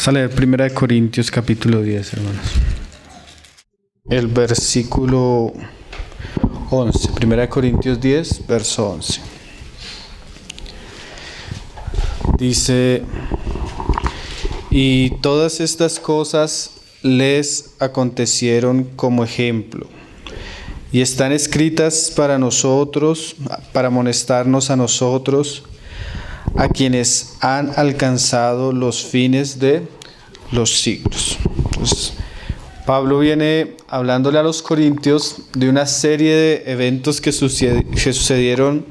Vamos a leer 1 Corintios capítulo 10, hermanos. El versículo 11. 1 Corintios 10, verso 11. Dice: y todas estas cosas les acontecieron como ejemplo, y están escritas para nosotros, para amonestarnos a nosotros, a quienes han alcanzado los fines de los siglos. Entonces, Pablo viene hablándole a los corintios de una serie de eventos que sucedieron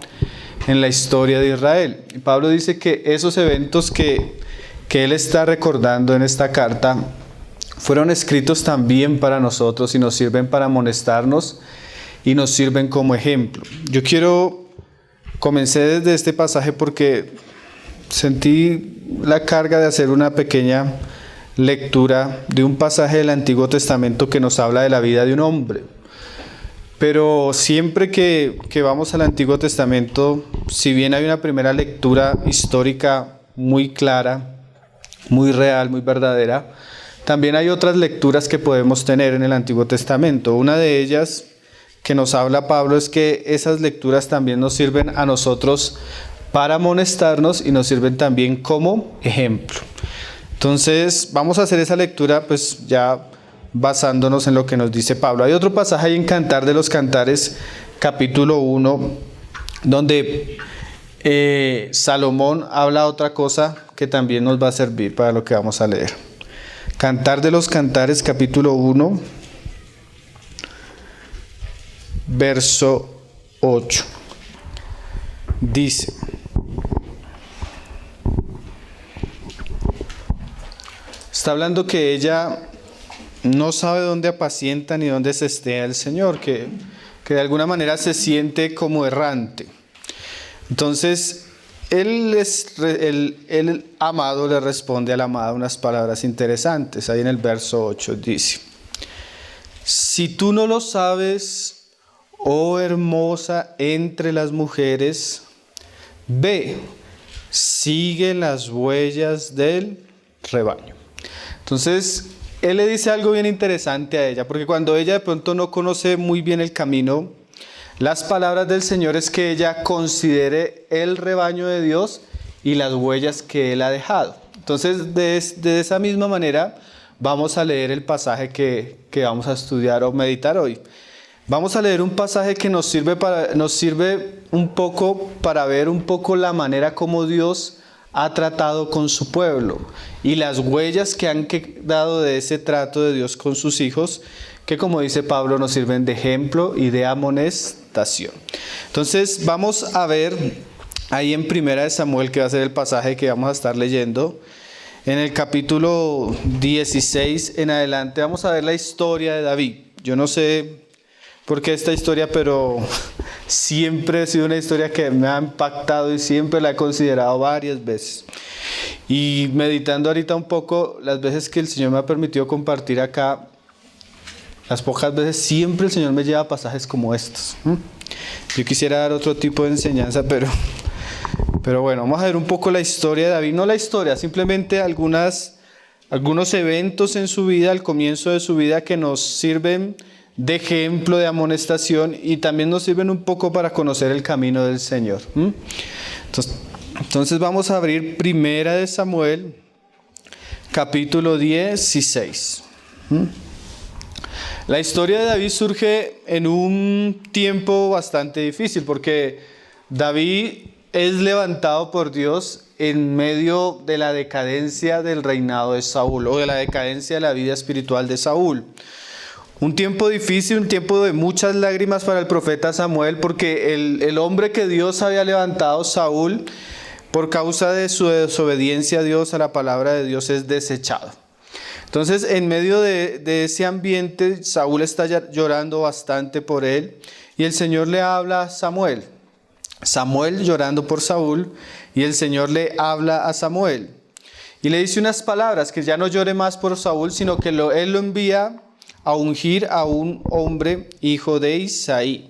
en la historia de Israel. Y Pablo dice que esos eventos que él está recordando en esta carta fueron escritos también para nosotros y nos sirven para amonestarnos y nos sirven como ejemplo. Yo quiero comenzar desde este pasaje porque sentí la carga de hacer una pequeña lectura de un pasaje del Antiguo Testamento que nos habla de la vida de un hombre. Pero siempre que vamos al Antiguo Testamento, si bien hay una primera lectura histórica muy clara, muy real, muy verdadera, también hay otras lecturas que podemos tener en el Antiguo Testamento. Una de ellas que nos habla Pablo es que esas lecturas también nos sirven a nosotros para amonestarnos y nos sirven también como ejemplo. Entonces vamos a hacer esa lectura pues ya basándonos en lo que nos dice Pablo. Hay otro pasaje ahí en Cantar de los Cantares, capítulo 1, donde Salomón habla otra cosa que también nos va a servir para lo que vamos a leer. Cantar de los Cantares, capítulo 1, verso 8. Dice: está hablando que ella no sabe dónde apacienta ni dónde se esté el Señor, que de alguna manera se siente como errante. Entonces, el amado le responde a la amada unas palabras interesantes. Ahí en el verso 8 dice: si tú no lo sabes, oh hermosa entre las mujeres, ve, sigue las huellas del rebaño. Entonces, él le dice algo bien interesante a ella, porque cuando ella de pronto no conoce muy bien el camino, las palabras del Señor es que ella considere el rebaño de Dios y las huellas que Él ha dejado. Entonces, de esa misma manera, vamos a leer el pasaje que vamos a estudiar o meditar hoy. Vamos a leer un pasaje que nos sirve un poco para ver un poco la manera como Dios ha tratado con su pueblo y las huellas que han quedado de ese trato de Dios con sus hijos, que como dice Pablo nos sirven de ejemplo y de amonestación. Entonces vamos a ver ahí en 1 Samuel, que va a ser el pasaje que vamos a estar leyendo, en el capítulo 16 en adelante vamos a ver la historia de David. Yo no sé por qué esta historia, pero siempre ha sido una historia que me ha impactado y siempre la he considerado varias veces. Y meditando ahorita un poco, las veces que el Señor me ha permitido compartir acá, las pocas veces, siempre el Señor me lleva a pasajes como estos. Yo quisiera dar otro tipo de enseñanza, pero bueno, vamos a ver un poco la historia de David. No la historia, simplemente algunos eventos en su vida, al comienzo de su vida, que nos sirven de ejemplo, de amonestación, y también nos sirven un poco para conocer el camino del Señor. Entonces vamos a abrir 1 Samuel, capítulo 16. La historia de David surge en un tiempo bastante difícil, porque David es levantado por Dios en medio de la decadencia del reinado de Saúl, o de la decadencia de la vida espiritual de Saúl. Un tiempo difícil, un tiempo de muchas lágrimas para el profeta Samuel, porque el hombre que Dios había levantado, Saúl, por causa de su desobediencia a Dios, a la palabra de Dios, es desechado. Entonces, en medio de ese ambiente, Saúl está llorando bastante por él, y el Señor le habla a Samuel. Samuel llorando por Saúl, y el Señor le habla a Samuel. Y le dice unas palabras, que ya no llore más por Saúl, sino que él lo envía a ungir a un hombre hijo de Isaí.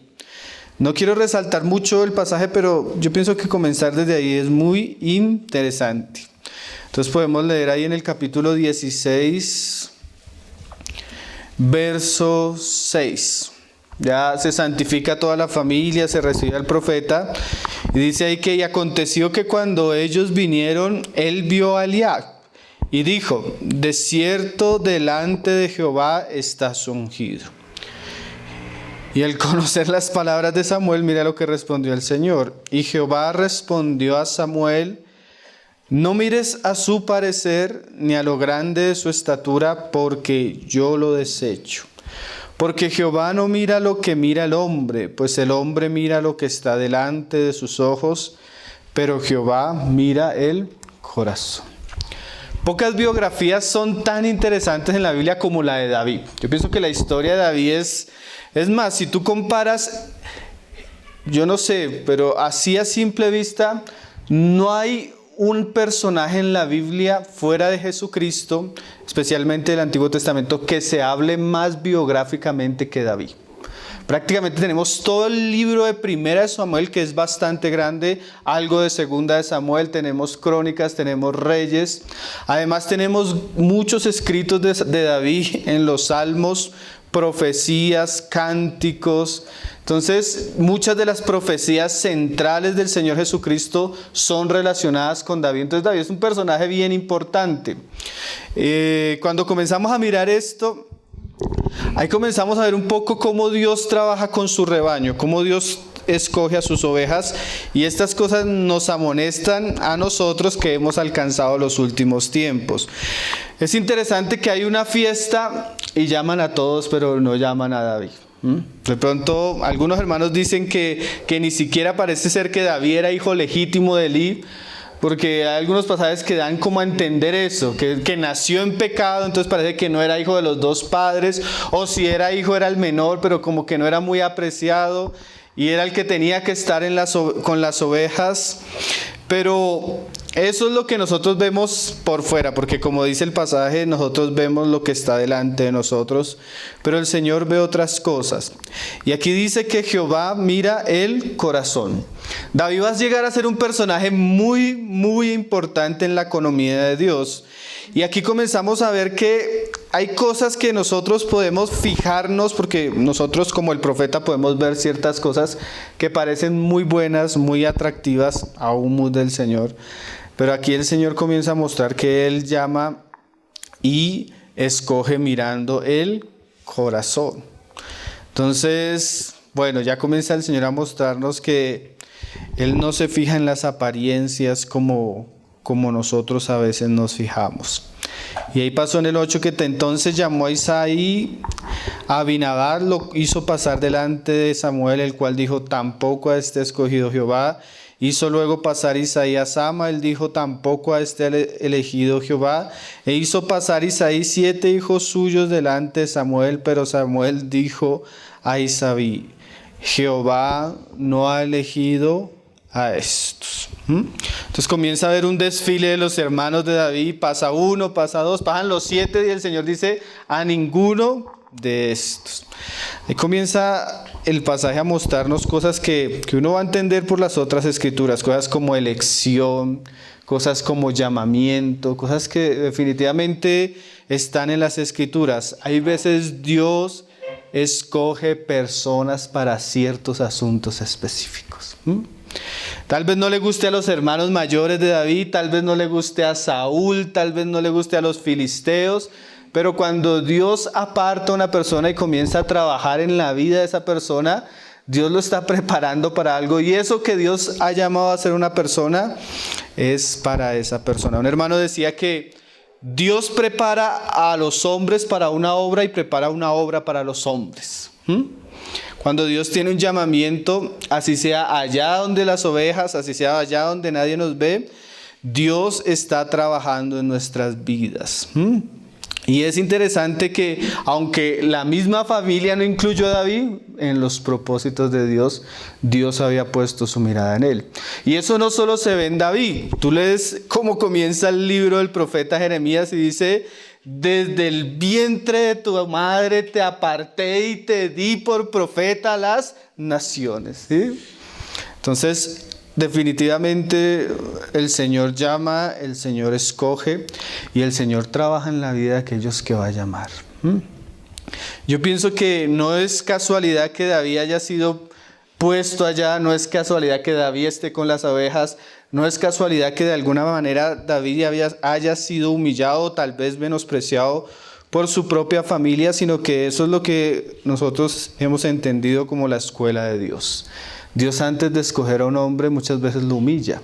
No quiero resaltar mucho el pasaje, pero yo pienso que comenzar desde ahí es muy interesante. Entonces podemos leer ahí en el capítulo 16, verso 6. Ya se santifica toda la familia, se recibe al profeta. Y dice ahí que y aconteció que cuando ellos vinieron, él vio a Eliab y dijo: de cierto delante de Jehová estás ungido. Y al conocer las palabras de Samuel, mira lo que respondió el Señor. Y Jehová respondió a Samuel: no mires a su parecer ni a lo grande de su estatura, porque yo lo desecho. Porque Jehová no mira lo que mira el hombre, pues el hombre mira lo que está delante de sus ojos, pero Jehová mira el corazón. Pocas biografías son tan interesantes en la Biblia como la de David. Yo pienso que la historia de David es más, si tú comparas, yo no sé, pero así a simple vista, no hay un personaje en la Biblia fuera de Jesucristo, especialmente del Antiguo Testamento, que se hable más biográficamente que David. Prácticamente tenemos todo el libro de Primera de Samuel, que es bastante grande, algo de Segunda de Samuel, tenemos Crónicas, tenemos Reyes. Además tenemos muchos escritos de David en los Salmos, profecías, cánticos. Entonces, muchas de las profecías centrales del Señor Jesucristo son relacionadas con David. Entonces, David es un personaje bien importante. Cuando comenzamos a mirar esto, ahí comenzamos a ver un poco cómo Dios trabaja con su rebaño, cómo Dios escoge a sus ovejas, y estas cosas nos amonestan a nosotros que hemos alcanzado los últimos tiempos. Es interesante que hay una fiesta y llaman a todos, pero no llaman a David. De pronto algunos hermanos dicen que ni siquiera parece ser que David era hijo legítimo de Elí, porque hay algunos pasajes que dan como a entender eso, que nació en pecado, entonces parece que no era hijo de los dos padres, o si era hijo era el menor, pero como que no era muy apreciado, y era el que tenía que estar con las ovejas. Pero eso es lo que nosotros vemos por fuera, porque como dice el pasaje, nosotros vemos lo que está delante de nosotros, pero el Señor ve otras cosas. Y aquí dice que Jehová mira el corazón. David va a llegar a ser un personaje muy, muy importante en la economía de Dios. Y aquí comenzamos a ver que hay cosas que nosotros podemos fijarnos, porque nosotros como el profeta podemos ver ciertas cosas que parecen muy buenas, muy atractivas a un del Señor. Pero aquí el Señor comienza a mostrar que Él llama y escoge mirando el corazón. Entonces, bueno, ya comienza el Señor a mostrarnos que Él no se fija en las apariencias como nosotros a veces nos fijamos. Y ahí pasó en el 8 que entonces llamó a Isaí, a Abinadab lo hizo pasar delante de Samuel, el cual dijo: tampoco a este escogido Jehová. Hizo luego pasar Isaí a Sama, él dijo: tampoco a este elegido Jehová. E hizo pasar Isaí 7 hijos suyos delante de Samuel, pero Samuel dijo a Isaí: Jehová no ha elegido a estos. Entonces comienza a haber un desfile de los hermanos de David, pasa uno, pasa dos, pasan los 7 y el Señor dice: a ninguno de estos. Ahí comienza el pasaje a mostrarnos cosas que uno va a entender por las otras escrituras, cosas como elección, cosas como llamamiento, cosas que definitivamente están en las escrituras. Hay veces Dios escoge personas para ciertos asuntos específicos. Tal vez no le guste a los hermanos mayores de David, tal vez no le guste a Saúl, tal vez no le guste a los filisteos, pero cuando Dios aparta a una persona y comienza a trabajar en la vida de esa persona, Dios lo está preparando para algo, y eso que Dios ha llamado a ser una persona es para esa persona. Un hermano decía que Dios prepara a los hombres para una obra y prepara una obra para los hombres. Cuando Dios tiene un llamamiento, así sea allá donde las ovejas, así sea allá donde nadie nos ve, Dios está trabajando en nuestras vidas. Y es interesante que aunque la misma familia no incluyó a David, en los propósitos de Dios, Dios había puesto su mirada en él. Y eso no solo se ve en David. Tú lees cómo comienza el libro del profeta Jeremías y dice: desde el vientre de tu madre te aparté y te di por profeta a las naciones. ¿Sí? Entonces, definitivamente el Señor llama, el Señor escoge y el Señor trabaja en la vida de aquellos que va a llamar. Yo pienso que no es casualidad que David haya sido puesto allá, no es casualidad que David esté con las ovejas, no es casualidad que de alguna manera David haya sido humillado, tal vez menospreciado por su propia familia, sino que eso es lo que nosotros hemos entendido como la escuela de Dios. Dios antes de escoger a un hombre muchas veces lo humilla.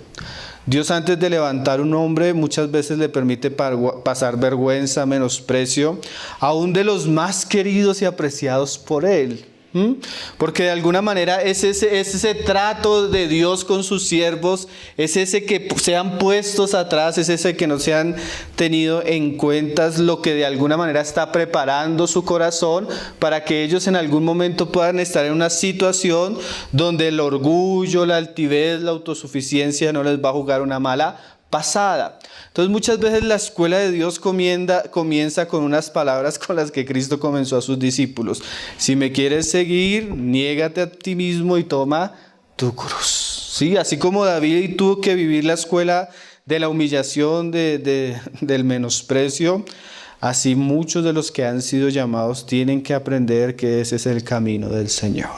Dios antes de levantar un hombre muchas veces le permite pasar vergüenza, menosprecio, aún de los más queridos y apreciados por Él. Porque de alguna manera es ese trato de Dios con sus siervos, es ese que sean puestos atrás, es ese que no se han tenido en cuenta, es lo que de alguna manera está preparando su corazón para que ellos en algún momento puedan estar en una situación donde el orgullo, la altivez, la autosuficiencia no les va a jugar una mala pasada. Entonces muchas veces la escuela de Dios comienza con unas palabras con las que Cristo comenzó a sus discípulos. Si me quieres seguir, niégate a ti mismo y toma tu cruz. ¿Sí? Así como David tuvo que vivir la escuela de la humillación, del menosprecio, así muchos de los que han sido llamados tienen que aprender que ese es el camino del Señor.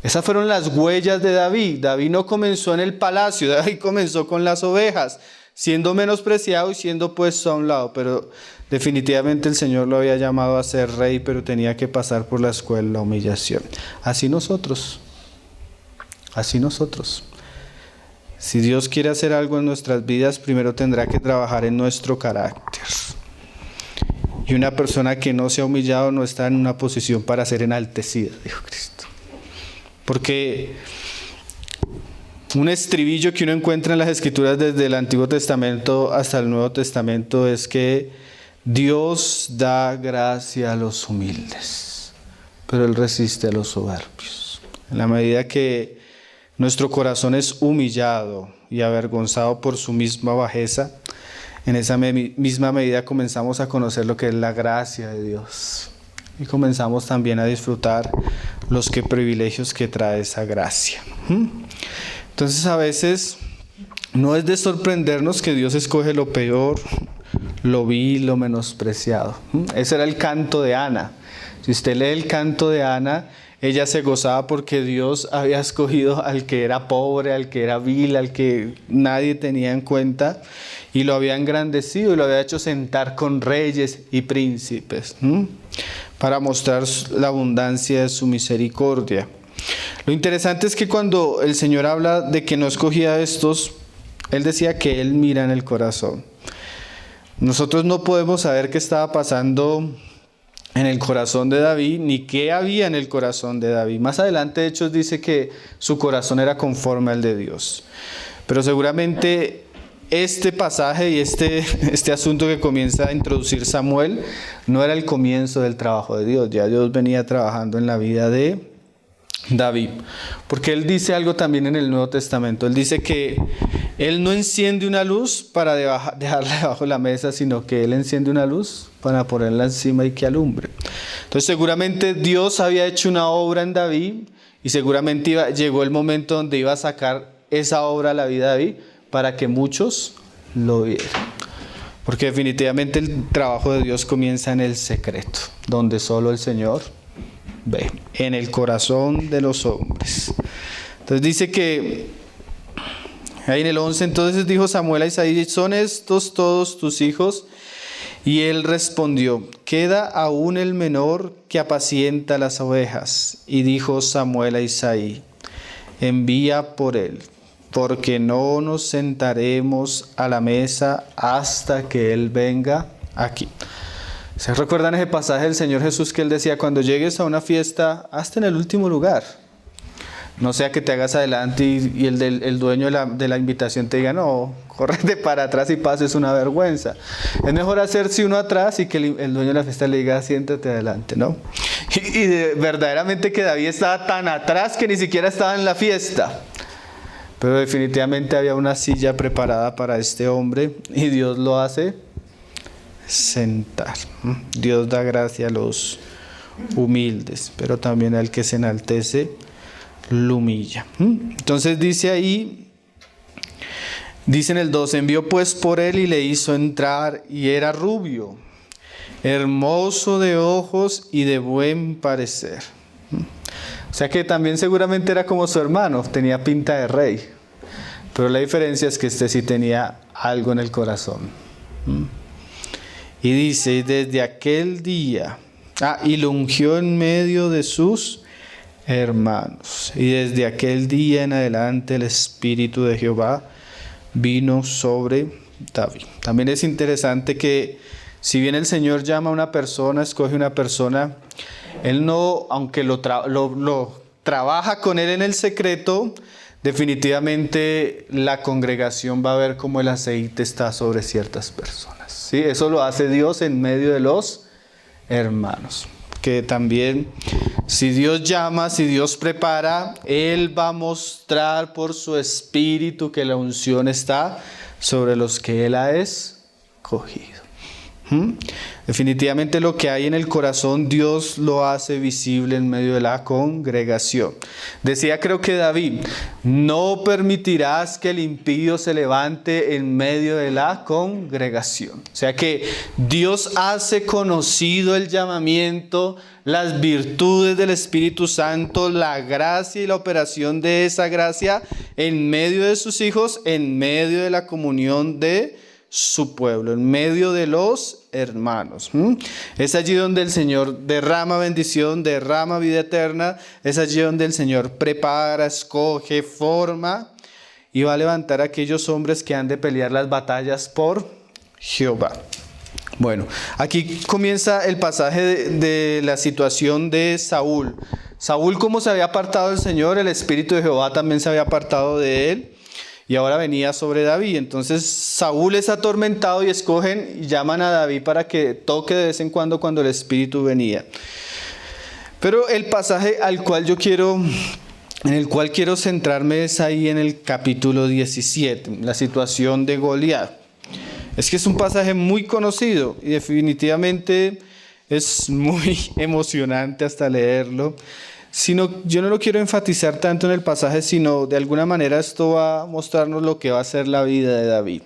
Esas fueron las huellas de David. David no comenzó en el palacio, David comenzó con las ovejas, siendo menospreciado y siendo puesto a un lado, pero definitivamente el Señor lo había llamado a ser rey, pero tenía que pasar por la escuela de la humillación. Así nosotros. Si Dios quiere hacer algo en nuestras vidas, primero tendrá que trabajar en nuestro carácter. Y una persona que no se ha humillado no está en una posición para ser enaltecida, dijo Cristo. Porque un estribillo que uno encuentra en las Escrituras desde el Antiguo Testamento hasta el Nuevo Testamento es que Dios da gracia a los humildes, pero Él resiste a los soberbios. En la medida que nuestro corazón es humillado y avergonzado por su misma bajeza, en esa misma medida comenzamos a conocer lo que es la gracia de Dios. Y comenzamos también a disfrutar los privilegios que trae esa gracia. Entonces a veces no es de sorprendernos que Dios escoge lo peor, lo vil, lo menospreciado. Ese era el canto de Ana. Si usted lee el canto de Ana, ella se gozaba porque Dios había escogido al que era pobre, al que era vil, al que nadie tenía en cuenta, y lo había engrandecido y lo había hecho sentar con reyes y príncipes, para mostrar la abundancia de su misericordia. Lo interesante es que cuando el Señor habla de que no escogía a estos, Él decía que Él mira en el corazón. Nosotros no podemos saber qué estaba pasando en el corazón de David, ni qué había en el corazón de David. Más adelante Hechos dice que su corazón era conforme al de Dios. Pero seguramente este pasaje y este asunto que comienza a introducir Samuel no era el comienzo del trabajo de Dios. Ya Dios venía trabajando en la vida de David. Porque Él dice algo también en el Nuevo Testamento. Él dice que Él no enciende una luz para dejarla debajo de la mesa, sino que Él enciende una luz para ponerla encima y que alumbre. Entonces seguramente Dios había hecho una obra en David y seguramente llegó el momento donde iba a sacar esa obra a la vida de David para que muchos lo vieran. Porque definitivamente el trabajo de Dios comienza en el secreto, donde solo el Señor ve, en el corazón de los hombres. Entonces dice que ahí en el 11, entonces dijo Samuel a Isaí: ¿son estos todos tus hijos? Y él respondió: queda aún el menor que apacienta las ovejas. Y dijo Samuel a Isaí: envía por él, porque no nos sentaremos a la mesa hasta que él venga aquí. ¿Se recuerdan ese pasaje del Señor Jesús que Él decía: cuando llegues a una fiesta, hazte en el último lugar? No sea que te hagas adelante y el dueño de la invitación te diga: no, córrete para atrás y pases una vergüenza. Es mejor hacerse uno atrás y que el dueño de la fiesta le diga: siéntate adelante, ¿no? Y verdaderamente que David estaba tan atrás que ni siquiera estaba en la fiesta. Pero definitivamente había una silla preparada para este hombre y Dios lo hace sentar. Dios da gracia a los humildes, pero también al que se enaltece lo humilla. Entonces dice ahí, dice en el 2, envió pues por él y le hizo entrar, y era rubio, hermoso de ojos y de buen parecer. O sea que también seguramente era como su hermano, tenía pinta de rey. Pero la diferencia es que este sí tenía algo en el corazón. Y dice, desde aquel día, y lo ungió en medio de sus hermanos. Y desde aquel día en adelante el Espíritu de Jehová vino sobre David. También es interesante que si bien el Señor llama a una persona, escoge una persona, Él no, aunque lo trabaja con Él en el secreto, definitivamente la congregación va a ver cómo el aceite está sobre ciertas personas. ¿Sí? Eso lo hace Dios en medio de los hermanos. Que también, si Dios llama, si Dios prepara, Él va a mostrar por su Espíritu que la unción está sobre los que Él ha escogido. Definitivamente lo que hay en el corazón, Dios lo hace visible en medio de la congregación. Decía, creo que David, no permitirás que el impío se levante en medio de la congregación. O sea que Dios hace conocido el llamamiento, las virtudes del Espíritu Santo, la gracia y la operación de esa gracia en medio de sus hijos, en medio de la comunión de su pueblo, en medio de los hermanos. Es allí donde el Señor derrama bendición, derrama vida eterna. Es allí donde el Señor prepara, escoge, forma y va a levantar a aquellos hombres que han de pelear las batallas por Jehová. Bueno, aquí comienza el pasaje de la situación de Saúl. Saúl, como se había apartado del Señor, el Espíritu de Jehová también se había apartado de él. Y ahora venía sobre David. Entonces Saúl es atormentado y escogen y llaman a David para que toque de vez en cuando el Espíritu venía. Pero el pasaje en el cual quiero centrarme es ahí en el capítulo 17, la situación de Goliat. Es que es un pasaje muy conocido y definitivamente es muy emocionante hasta leerlo. Yo no lo quiero enfatizar tanto en el pasaje, sino de alguna manera esto va a mostrarnos lo que va a ser la vida de David.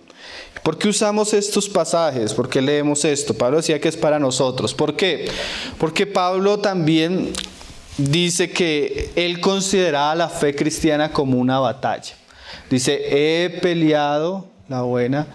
¿Por qué usamos estos pasajes? ¿Por qué leemos esto? Pablo decía que es para nosotros. ¿Por qué? Porque Pablo también dice que él consideraba la fe cristiana como una batalla. Dice, he peleado la buena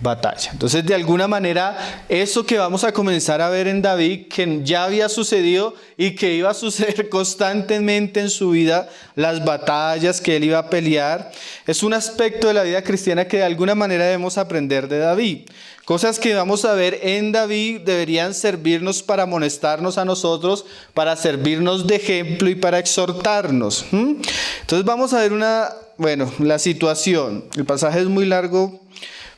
batalla. Entonces, de alguna manera, eso que vamos a comenzar a ver en David, que ya había sucedido y que iba a suceder constantemente en su vida, las batallas que él iba a pelear, es un aspecto de la vida cristiana que de alguna manera debemos aprender de David. Cosas que vamos a ver en David deberían servirnos para amonestarnos a nosotros, para servirnos de ejemplo y para exhortarnos. Entonces vamos a ver la situación. El pasaje es muy largo,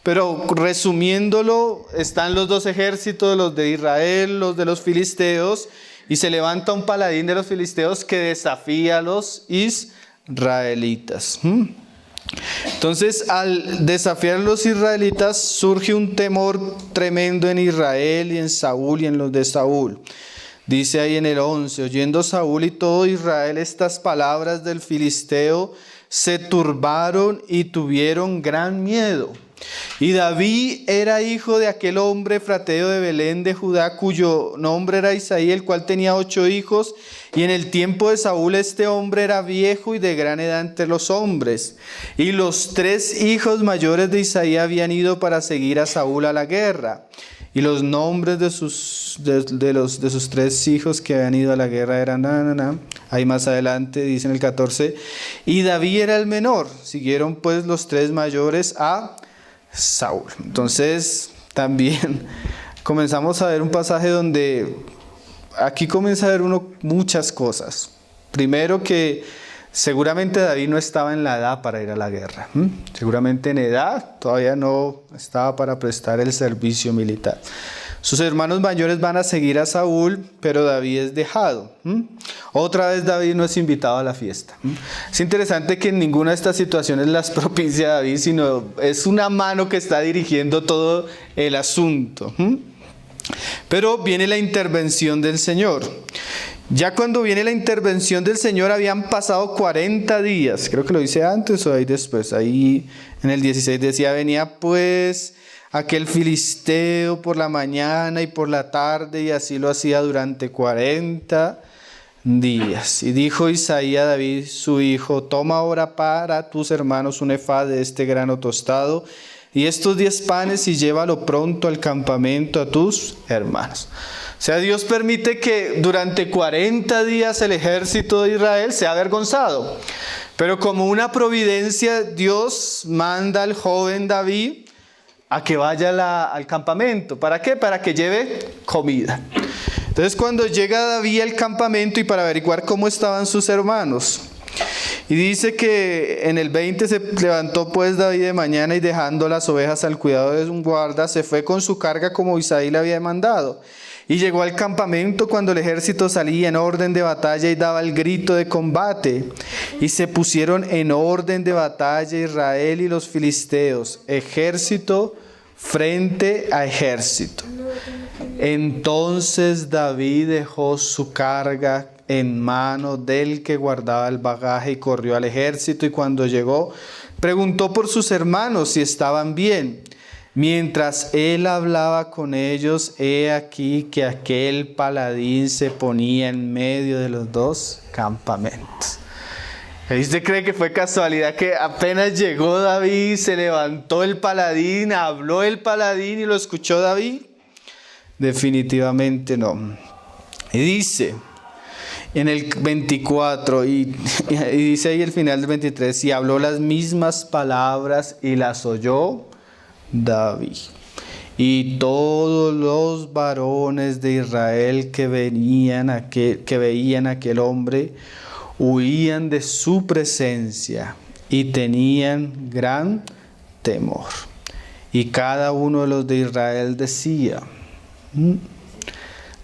pero resumiéndolo, están los dos ejércitos, los de Israel, los de los filisteos, y se levanta un paladín de los filisteos que desafía a los israelitas. Entonces, al desafiar a los israelitas, surge un temor tremendo en Israel y en Saúl y en los de Saúl. Dice ahí en el 11, oyendo Saúl y todo Israel estas palabras del filisteo, se turbaron y tuvieron gran miedo. Y David era hijo de aquel hombre frateo de Belén de Judá, cuyo nombre era Isaí, el cual tenía 8 hijos. Y en el tiempo de Saúl este hombre era viejo y de gran edad entre los hombres. Y los 3 hijos mayores de Isaí habían ido para seguir a Saúl a la guerra. Y los nombres de sus 3 hijos que habían ido a la guerra eran ahí más adelante dice en el 14. Y David era el menor. Siguieron pues los 3 mayores a Saúl. Entonces también comenzamos a ver un pasaje donde aquí comienza a ver uno muchas cosas. Primero que seguramente David no estaba en la edad para ir a la guerra. Seguramente en edad todavía no estaba para prestar el servicio militar. Sus hermanos mayores van a seguir a Saúl, pero David es dejado. Otra vez David no es invitado a la fiesta. Es interesante que en ninguna de estas situaciones las propicia David, sino es una mano que está dirigiendo todo el asunto. Pero viene la intervención del Señor. Ya cuando viene la intervención del Señor habían pasado 40 días. Creo que lo hice antes o ahí después. Ahí en el 16 decía, venía pues aquel filisteo por la mañana y por la tarde, y así lo hacía durante 40 días. Y dijo Isaías a David su hijo, toma ahora para tus hermanos un efá de este grano tostado y estos 10 panes y llévalo pronto al campamento a tus hermanos. O sea, Dios permite que durante 40 días el ejército de Israel sea avergonzado. Pero como una providencia, Dios manda al joven David a que vaya al campamento. ¿Para qué? Para que lleve comida. Entonces cuando llega David al campamento y para averiguar cómo estaban sus hermanos, y dice que en el 20 se levantó pues David de mañana y dejando las ovejas al cuidado de un guarda, se fue con su carga como Isaí le había mandado. Y llegó al campamento cuando el ejército salía en orden de batalla y daba el grito de combate. Y se pusieron en orden de batalla Israel y los filisteos, ejército frente a ejército. Entonces David dejó su carga en mano del que guardaba el bagaje y corrió al ejército, y cuando llegó preguntó por sus hermanos si estaban bien. Mientras él hablaba con ellos, he aquí que aquel paladín se ponía en medio de los dos campamentos. ¿Y usted cree que fue casualidad que apenas llegó David, se levantó el paladín, habló el paladín y lo escuchó David? Definitivamente no. Y dice en el 24, y dice ahí el final del 23, y habló las mismas palabras y las oyó David. Y todos los varones de Israel que veían aquel hombre huían de su presencia y tenían gran temor. Y cada uno de los de Israel decía,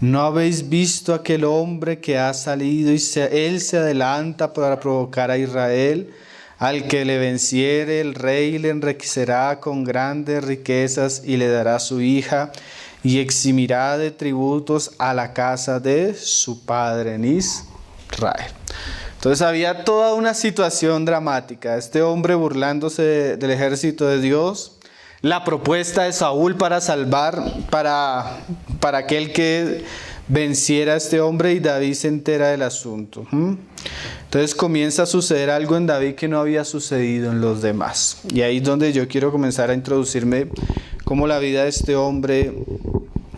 ¿no habéis visto aquel hombre que ha salido y él se adelanta para provocar a Israel? Al que le venciere, el rey le enriquecerá con grandes riquezas y le dará su hija y eximirá de tributos a la casa de su padre en Israel. Entonces había toda una situación dramática. Este hombre burlándose del ejército de Dios. La propuesta de Saúl para salvar, para aquel que venciera a este hombre, y David se entera del asunto. Entonces comienza a suceder algo en David que no había sucedido en los demás. Y ahí es donde yo quiero comenzar a introducirme, cómo la vida de este hombre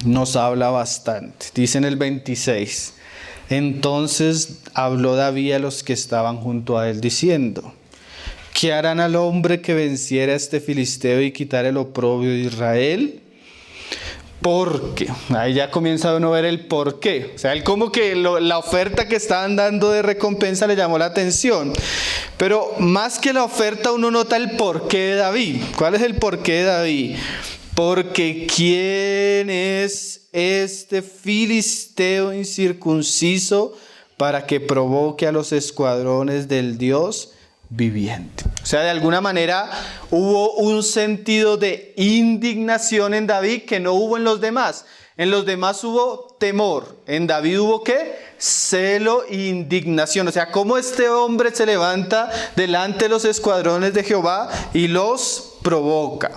nos habla bastante. Dice en el 26, entonces habló David a los que estaban junto a él diciendo, ¿qué harán al hombre que venciera a este filisteo y quitara el oprobio de Israel? Porque, ahí ya comienza uno a ver el por qué. O sea, él como que la oferta que estaban dando de recompensa le llamó la atención. Pero más que la oferta uno nota el porqué de David. ¿Cuál es el porqué de David? Porque ¿quién es este filisteo incircunciso para que provoque a los escuadrones del Dios viviente? O sea, de alguna manera hubo un sentido de indignación en David que no hubo en los demás. En los demás hubo temor. En David hubo ¿qué? Celo e indignación. O sea, cómo este hombre se levanta delante de los escuadrones de Jehová y los provoca.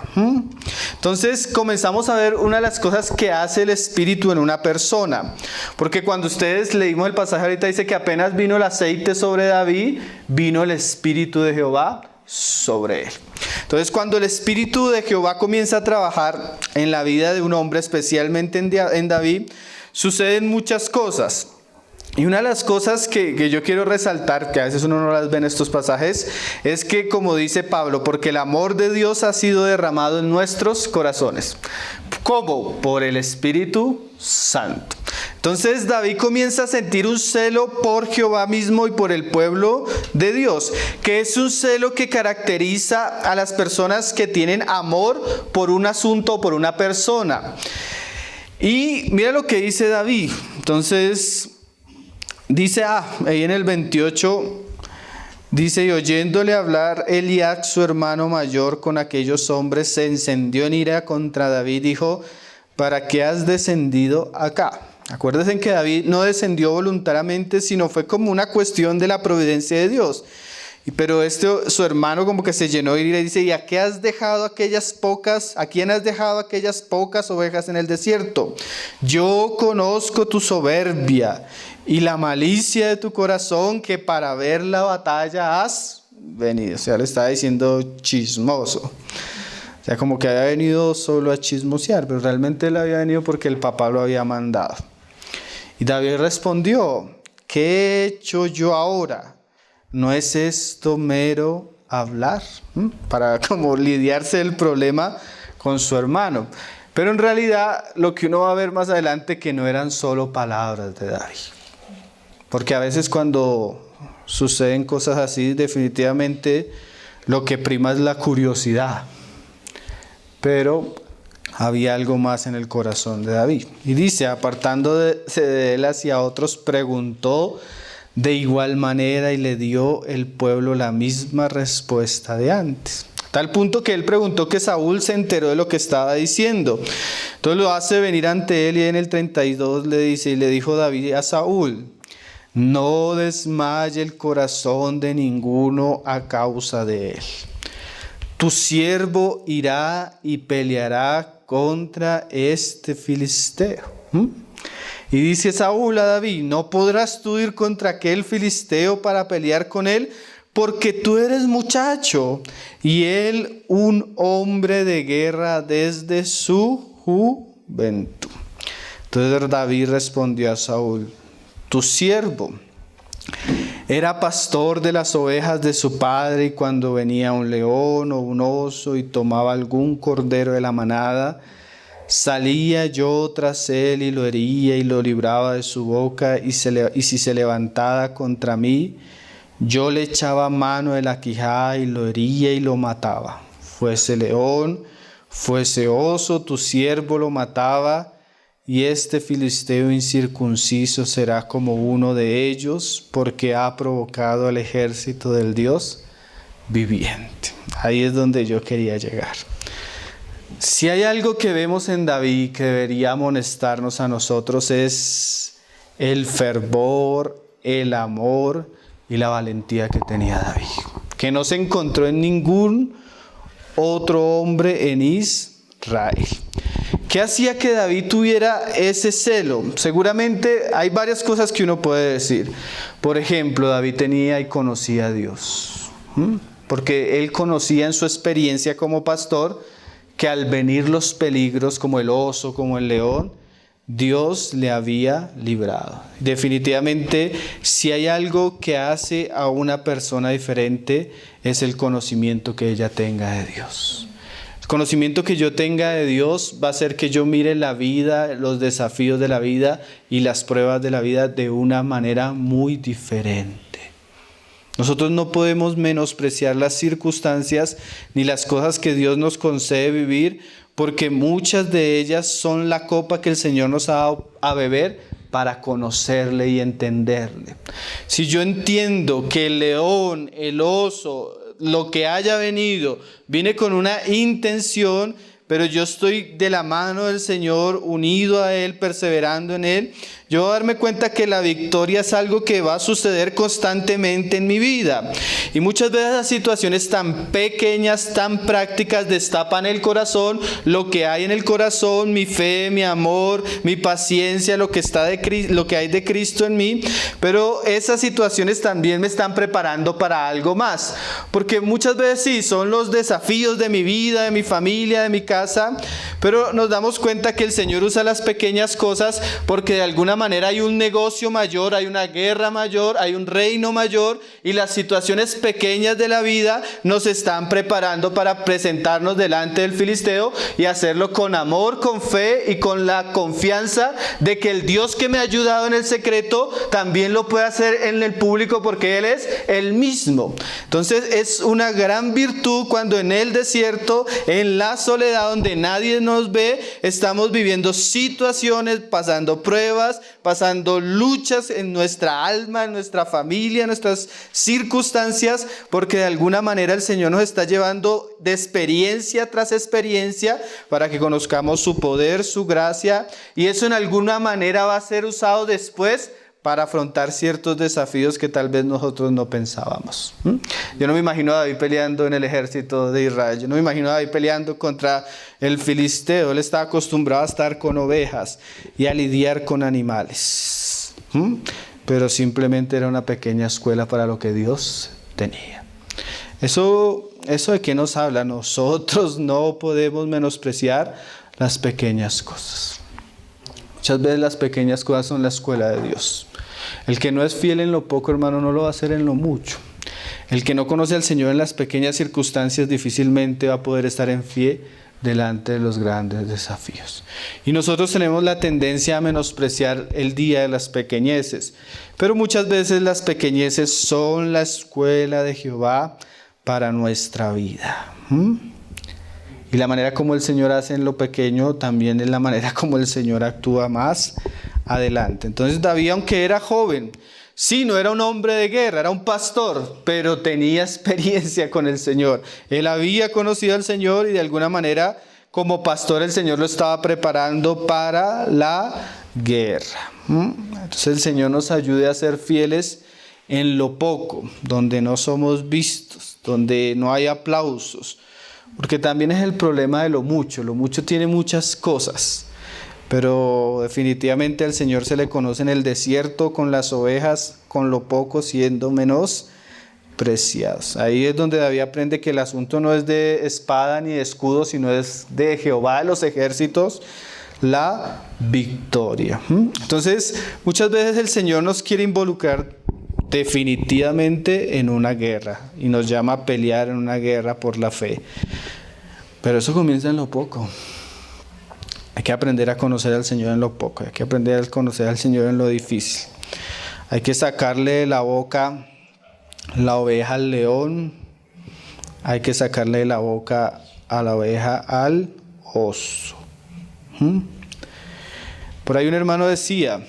Entonces comenzamos a ver una de las cosas que hace el Espíritu en una persona. Porque cuando ustedes leímos el pasaje ahorita, dice que apenas vino el aceite sobre David, vino el Espíritu de Jehová sobre él. Entonces cuando el Espíritu de Jehová comienza a trabajar en la vida de un hombre, especialmente en David, suceden muchas cosas. Y una de las cosas que yo quiero resaltar, que a veces uno no las ve en estos pasajes, es que, como dice Pablo, porque el amor de Dios ha sido derramado en nuestros corazones. ¿Cómo? Por el Espíritu Santo. Entonces David comienza a sentir un celo por Jehová mismo y por el pueblo de Dios, que es un celo que caracteriza a las personas que tienen amor por un asunto o por una persona. Y mira lo que dice David. Entonces dice, ahí en el 28, dice, y oyéndole hablar Eliab, su hermano mayor, con aquellos hombres, se encendió en ira contra David, dijo, ¿para qué has descendido acá? Acuérdense que David no descendió voluntariamente, sino fue como una cuestión de la providencia de Dios. Pero su hermano como que se llenó de ira y dice, ¿y a quién has dejado aquellas pocas ovejas en el desierto? Yo conozco tu soberbia y la malicia de tu corazón, que para ver la batalla has venido. O sea, le estaba diciendo chismoso. O sea, como que había venido solo a chismosear, pero realmente él había venido porque el papá lo había mandado. Y David respondió, ¿qué he hecho yo ahora? ¿No es esto mero hablar? Para como lidiarse el problema con su hermano. Pero en realidad lo que uno va a ver más adelante, que no eran solo palabras de David. Porque a veces cuando suceden cosas así, definitivamente lo que prima es la curiosidad. Pero había algo más en el corazón de David. Y dice, apartándose de él hacia otros, preguntó de igual manera y le dio el pueblo la misma respuesta de antes. Tal punto que él preguntó que Saúl se enteró de lo que estaba diciendo. Entonces lo hace venir ante él y en el 32 le dice, y le dijo David a Saúl, no desmaye el corazón de ninguno a causa de él. Tu siervo irá y peleará contra este filisteo. Y dice Saúl a David, no podrás tú ir contra aquel filisteo para pelear con él, porque tú eres muchacho y él un hombre de guerra desde su juventud. Entonces David respondió a Saúl, tu siervo era pastor de las ovejas de su padre, y cuando venía un león o un oso y tomaba algún cordero de la manada, salía yo tras él y lo hería y lo libraba de su boca, y si se levantaba contra mí, yo le echaba mano de la quijada y lo hería y lo mataba. Fuese león, fuese oso, tu siervo lo mataba, y este filisteo incircunciso será como uno de ellos, porque ha provocado al ejército del Dios viviente. Ahí es donde yo quería llegar. Si hay algo que vemos en David que debería amonestarnos a nosotros, es el fervor, el amor y la valentía que tenía David, que no se encontró en ningún otro hombre en Israel. ¿Qué hacía que David tuviera ese celo? Seguramente hay varias cosas que uno puede decir. Por ejemplo, David tenía y conocía a Dios, porque él conocía en su experiencia como pastor que al venir los peligros como el oso, como el león, Dios le había librado. Definitivamente, si hay algo que hace a una persona diferente, es el conocimiento que ella tenga de Dios. El conocimiento que yo tenga de Dios va a hacer que yo mire la vida, los desafíos de la vida y las pruebas de la vida de una manera muy diferente. Nosotros no podemos menospreciar las circunstancias ni las cosas que Dios nos concede vivir, porque muchas de ellas son la copa que el Señor nos ha dado a beber para conocerle y entenderle. Si yo entiendo que el león, el oso, lo que haya venido, viene con una intención, pero yo estoy de la mano del Señor, unido a Él, perseverando en Él, yo voy a darme cuenta que la victoria es algo que va a suceder constantemente en mi vida. Y muchas veces las situaciones tan pequeñas, tan prácticas, destapan el corazón, lo que hay en el corazón, mi fe, mi amor, mi paciencia, lo que hay de Cristo en mí. Pero esas situaciones también me están preparando para algo más. Porque muchas veces sí, son los desafíos de mi vida, de mi familia, de mi casa. Pero nos damos cuenta que el Señor usa las pequeñas cosas porque de alguna manera hay un negocio mayor, hay una guerra mayor, hay un reino mayor, y las situaciones pequeñas de la vida nos están preparando para presentarnos delante del filisteo y hacerlo con amor, con fe y con la confianza de que el Dios que me ha ayudado en el secreto también lo puede hacer en el público, porque Él es el mismo. Entonces es una gran virtud cuando en el desierto, en la soledad donde nadie nos ve, estamos viviendo situaciones, pasando pruebas, pasando luchas en nuestra alma, en nuestra familia, en nuestras circunstancias, porque de alguna manera el Señor nos está llevando de experiencia tras experiencia para que conozcamos su poder, su gracia, y eso en alguna manera va a ser usado después para afrontar ciertos desafíos que tal vez nosotros no pensábamos. Yo no me imagino a David peleando en el ejército de Israel. Yo no me imagino a David peleando contra el filisteo. Él estaba acostumbrado a estar con ovejas y a lidiar con animales. Pero simplemente era una pequeña escuela para lo que Dios tenía. Eso de qué nos habla. Nosotros no podemos menospreciar las pequeñas cosas. Muchas veces las pequeñas cosas son la escuela de Dios. El que no es fiel en lo poco, hermano, no lo va a hacer en lo mucho. El que no conoce al Señor en las pequeñas circunstancias difícilmente va a poder estar en pie delante de los grandes desafíos. Y nosotros tenemos la tendencia a menospreciar el día de las pequeñeces. Pero muchas veces las pequeñeces son la escuela de Jehová para nuestra vida. Y la manera como el Señor hace en lo pequeño también es la manera como el Señor actúa más adelante. Entonces David, aunque era joven, sí, no era un hombre de guerra, era un pastor, pero tenía experiencia con el Señor. Él había conocido al Señor y de alguna manera como pastor el Señor lo estaba preparando para la guerra. Entonces el Señor nos ayude a ser fieles en lo poco, donde no somos vistos, donde no hay aplausos. Porque también es el problema de lo mucho tiene muchas cosas, pero definitivamente al Señor se le conoce en el desierto con las ovejas, con lo poco siendo menospreciados. Ahí es donde David aprende que el asunto no es de espada ni de escudo, sino es de Jehová de los ejércitos, la victoria. Entonces, muchas veces el Señor nos quiere involucrar definitivamente en una guerra y nos llama a pelear en una guerra por la fe, pero eso comienza en lo poco. Hay que aprender a conocer al Señor en lo poco, hay que aprender a conocer al Señor en lo difícil. Hay que sacarle de la boca la oveja al león, hay que sacarle de la boca a la oveja al oso. Por ahí un hermano decía,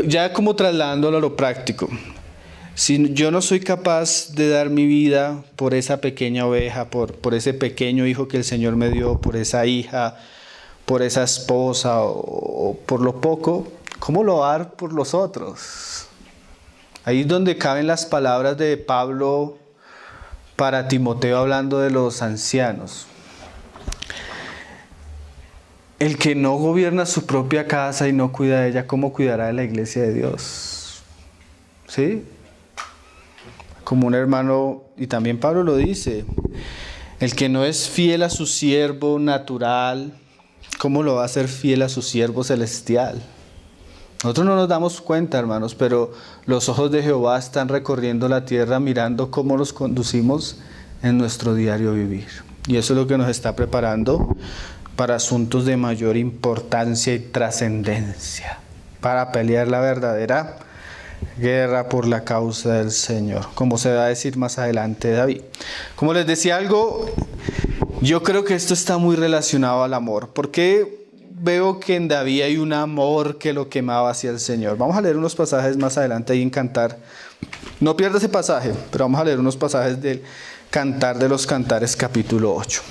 ya como trasladándolo a lo práctico, si yo no soy capaz de dar mi vida por esa pequeña oveja, por ese pequeño hijo que el Señor me dio, por esa hija, por esa esposa o por lo poco, ¿cómo lo va a dar por los otros? Ahí es donde caben las palabras de Pablo para Timoteo hablando de los ancianos. El que no gobierna su propia casa y no cuida de ella, ¿cómo cuidará de la iglesia de Dios? ¿Sí? Como un hermano, y también Pablo lo dice, el que no es fiel a su siervo natural, ¿cómo lo va a hacer fiel a su siervo celestial? Nosotros no nos damos cuenta, hermanos, pero los ojos de Jehová están recorriendo la tierra mirando cómo nos conducimos en nuestro diario vivir. Y eso es lo que nos está preparando para asuntos de mayor importancia y trascendencia, para pelear la verdadera guerra por la causa del Señor, como se va a decir más adelante David. Como les decía algo, yo creo que esto está muy relacionado al amor, porque veo que en David hay un amor que lo quemaba hacia el Señor. Vamos a leer unos pasajes más adelante ahí en Cantar. No pierda ese pasaje, pero vamos a leer unos pasajes del Cantar de los Cantares, capítulo 8.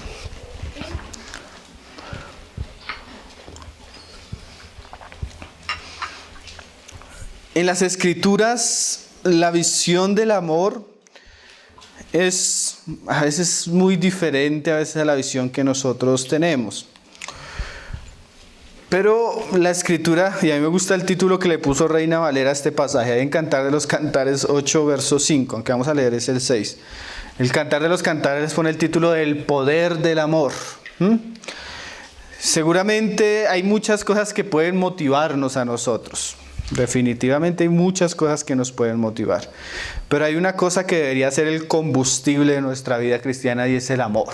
En las Escrituras, la visión del amor es a veces muy diferente a veces a la visión que nosotros tenemos. Pero la Escritura, y a mí me gusta el título que le puso Reina Valera a este pasaje, hay en Cantar de los Cantares 8, verso 5, aunque vamos a leer es el 6. El Cantar de los Cantares pone el título del poder del amor. Seguramente hay muchas cosas que pueden motivarnos a nosotros. Definitivamente hay muchas cosas que nos pueden motivar, pero hay una cosa que debería ser el combustible de nuestra vida cristiana y es el amor.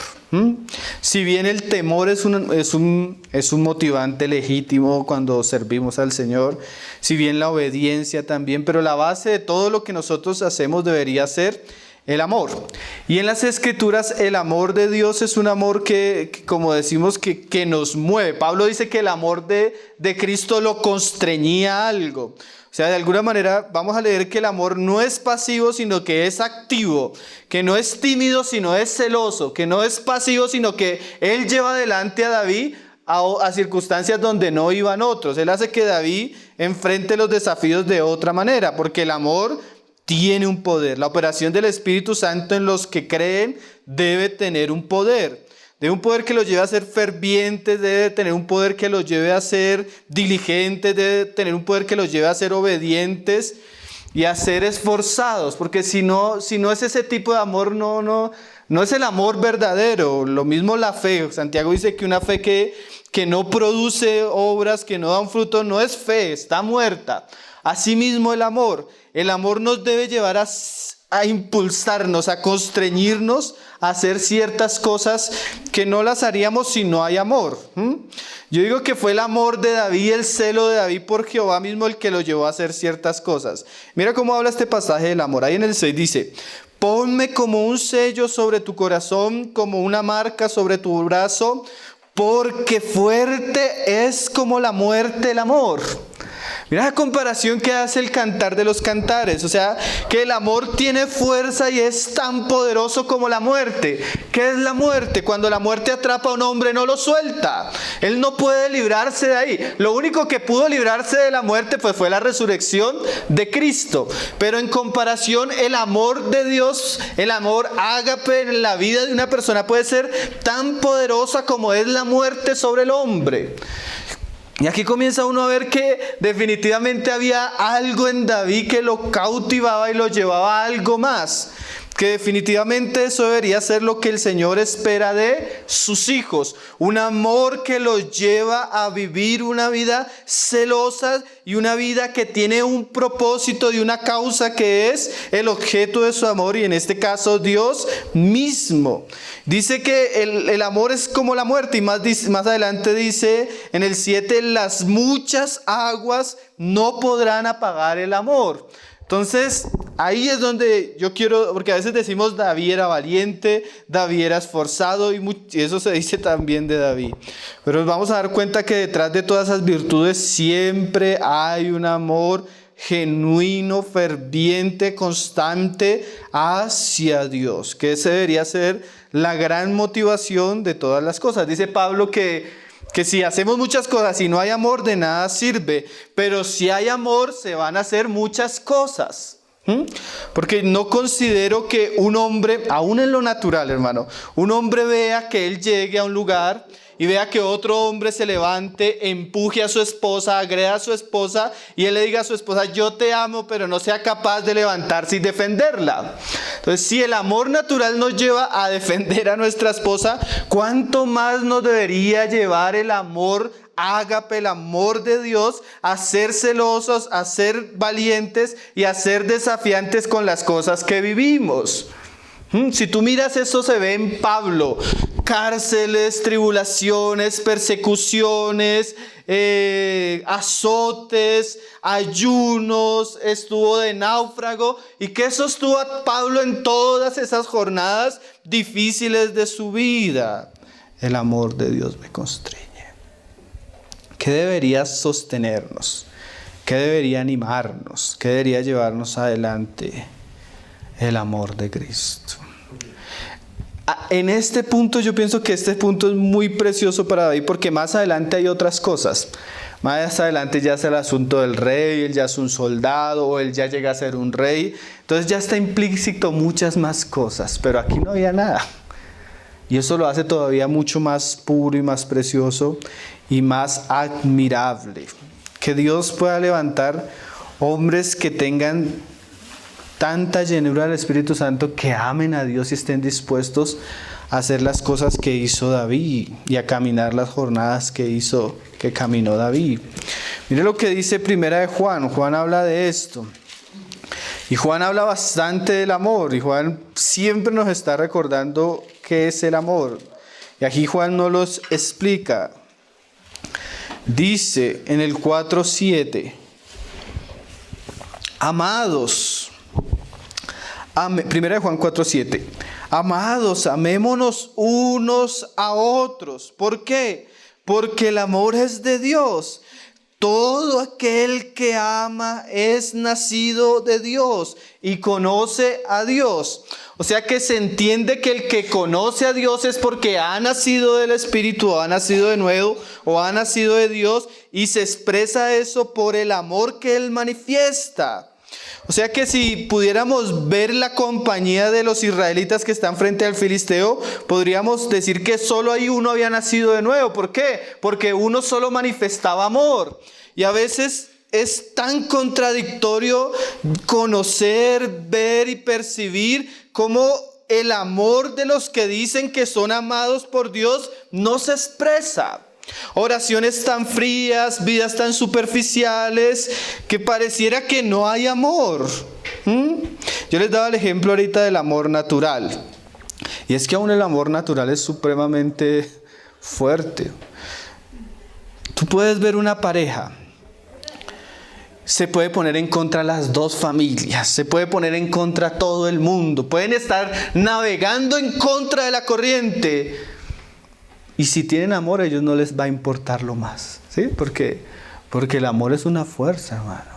Si bien el temor es un motivante legítimo cuando servimos al Señor, si bien la obediencia también, pero la base de todo lo que nosotros hacemos debería ser el amor. Y en las Escrituras el amor de Dios es un amor que como decimos, que nos mueve. Pablo dice que el amor de Cristo lo constreñía a algo. O sea, de alguna manera vamos a leer que el amor no es pasivo, sino que es activo, que no es tímido, sino es celoso, que no es pasivo, sino que él lleva adelante a David a circunstancias donde no iban otros. Él hace que David enfrente los desafíos de otra manera, porque el amor tiene un poder. La operación del Espíritu Santo en los que creen debe tener un poder. Debe un poder que los lleve a ser fervientes, debe tener un poder que los lleve a ser diligentes, debe tener un poder que los lleve a ser obedientes y a ser esforzados, porque si no es ese tipo de amor, no es el amor verdadero. Lo mismo la fe. Santiago dice que una fe que no produce obras, que no da un fruto, no es fe, está muerta. Asimismo el amor nos debe llevar a impulsarnos, a constreñirnos a hacer ciertas cosas que no las haríamos si no hay amor. Yo digo que fue el amor de David, el celo de David por Jehová mismo el que lo llevó a hacer ciertas cosas. Mira cómo habla este pasaje del amor. Ahí en el 6 dice: ponme como un sello sobre tu corazón, como una marca sobre tu brazo, porque fuerte es como la muerte el amor. Mira la comparación que hace el Cantar de los Cantares. O sea, que el amor tiene fuerza y es tan poderoso como la muerte. ¿Qué es la muerte? Cuando la muerte atrapa a un hombre, no lo suelta. Él no puede librarse de ahí. Lo único que pudo librarse de la muerte pues fue la resurrección de Cristo. Pero en comparación, el amor de Dios, el amor ágape en la vida de una persona puede ser tan poderosa como es la muerte sobre el hombre. Y aquí comienza uno a ver que definitivamente había algo en David que lo cautivaba y lo llevaba a algo más. Que definitivamente eso debería ser lo que el Señor espera de sus hijos. Un amor que los lleva a vivir una vida celosa y una vida que tiene un propósito y una causa que es el objeto de su amor, y en este caso Dios mismo. Dice que el amor es como la muerte, y más adelante dice en el 7, las muchas aguas no podrán apagar el amor. Entonces, ahí es donde yo quiero, porque a veces decimos David era valiente, David era esforzado, y eso se dice también de David. Pero nos vamos a dar cuenta que detrás de todas esas virtudes siempre hay un amor genuino, ferviente, constante hacia Dios, que ese debería ser la gran motivación de todas las cosas. Dice Pablo que si hacemos muchas cosas y no hay amor, de nada sirve. Pero si hay amor, se van a hacer muchas cosas. Porque no considero que un hombre, aún en lo natural, hermano, un hombre vea que él llegue a un lugar y vea que otro hombre se levante, empuje a su esposa, agreda a su esposa, y él le diga a su esposa: yo te amo, pero no sea capaz de levantarse y defenderla. Entonces, si el amor natural nos lleva a defender a nuestra esposa, ¿cuánto más nos debería llevar el amor ágape, el amor de Dios, a ser celosos, a ser valientes y a ser desafiantes con las cosas que vivimos? Si tú miras, eso se ve en Pablo: cárceles, tribulaciones, persecuciones, azotes, ayunos, estuvo de náufrago. ¿Y qué sostuvo a Pablo en todas esas jornadas difíciles de su vida? El amor de Dios me constriñe. ¿Qué debería sostenernos? ¿Qué debería animarnos? ¿Qué debería llevarnos adelante? El amor de Cristo. En este punto, yo pienso que este punto es muy precioso para David, porque más adelante hay otras cosas. Más adelante ya es el asunto del rey, él ya es un soldado, o él ya llega a ser un rey. Entonces ya está implícito muchas más cosas, pero aquí no había nada. Y eso lo hace todavía mucho más puro y más precioso y más admirable. Que Dios pueda levantar hombres que tengan tanta llenura del Espíritu Santo, que amen a Dios y estén dispuestos a hacer las cosas que hizo David y a caminar las jornadas que caminó David. Mire lo que dice Primera de Juan. Juan habla de esto. Y Juan habla bastante del amor. Y Juan siempre nos está recordando qué es el amor. Y aquí Juan nos los explica. Dice en el 4:7: amados, Primera de Juan 4:7. Amados, amémonos unos a otros. ¿Por qué? Porque el amor es de Dios. Todo aquel que ama es nacido de Dios y conoce a Dios. O sea que se entiende que el que conoce a Dios es porque ha nacido del Espíritu, o ha nacido de nuevo, o ha nacido de Dios, y se expresa eso por el amor que Él manifiesta. O sea que si pudiéramos ver la compañía de los israelitas que están frente al filisteo, podríamos decir que solo ahí uno había nacido de nuevo. ¿Por qué? Porque uno solo manifestaba amor. Y a veces es tan contradictorio conocer, ver y percibir cómo el amor de los que dicen que son amados por Dios no se expresa. Oraciones tan frías, vidas tan superficiales, que pareciera que no hay amor. Yo les daba el ejemplo ahorita del amor natural. Y es que aún el amor natural es supremamente fuerte. Tú puedes ver una pareja. Se puede poner en contra las dos familias, se puede poner en contra todo el mundo. Pueden estar navegando en contra de la corriente. Y si tienen amor, a ellos no les va a importar lo más. ¿Sí? Porque el amor es una fuerza, hermano.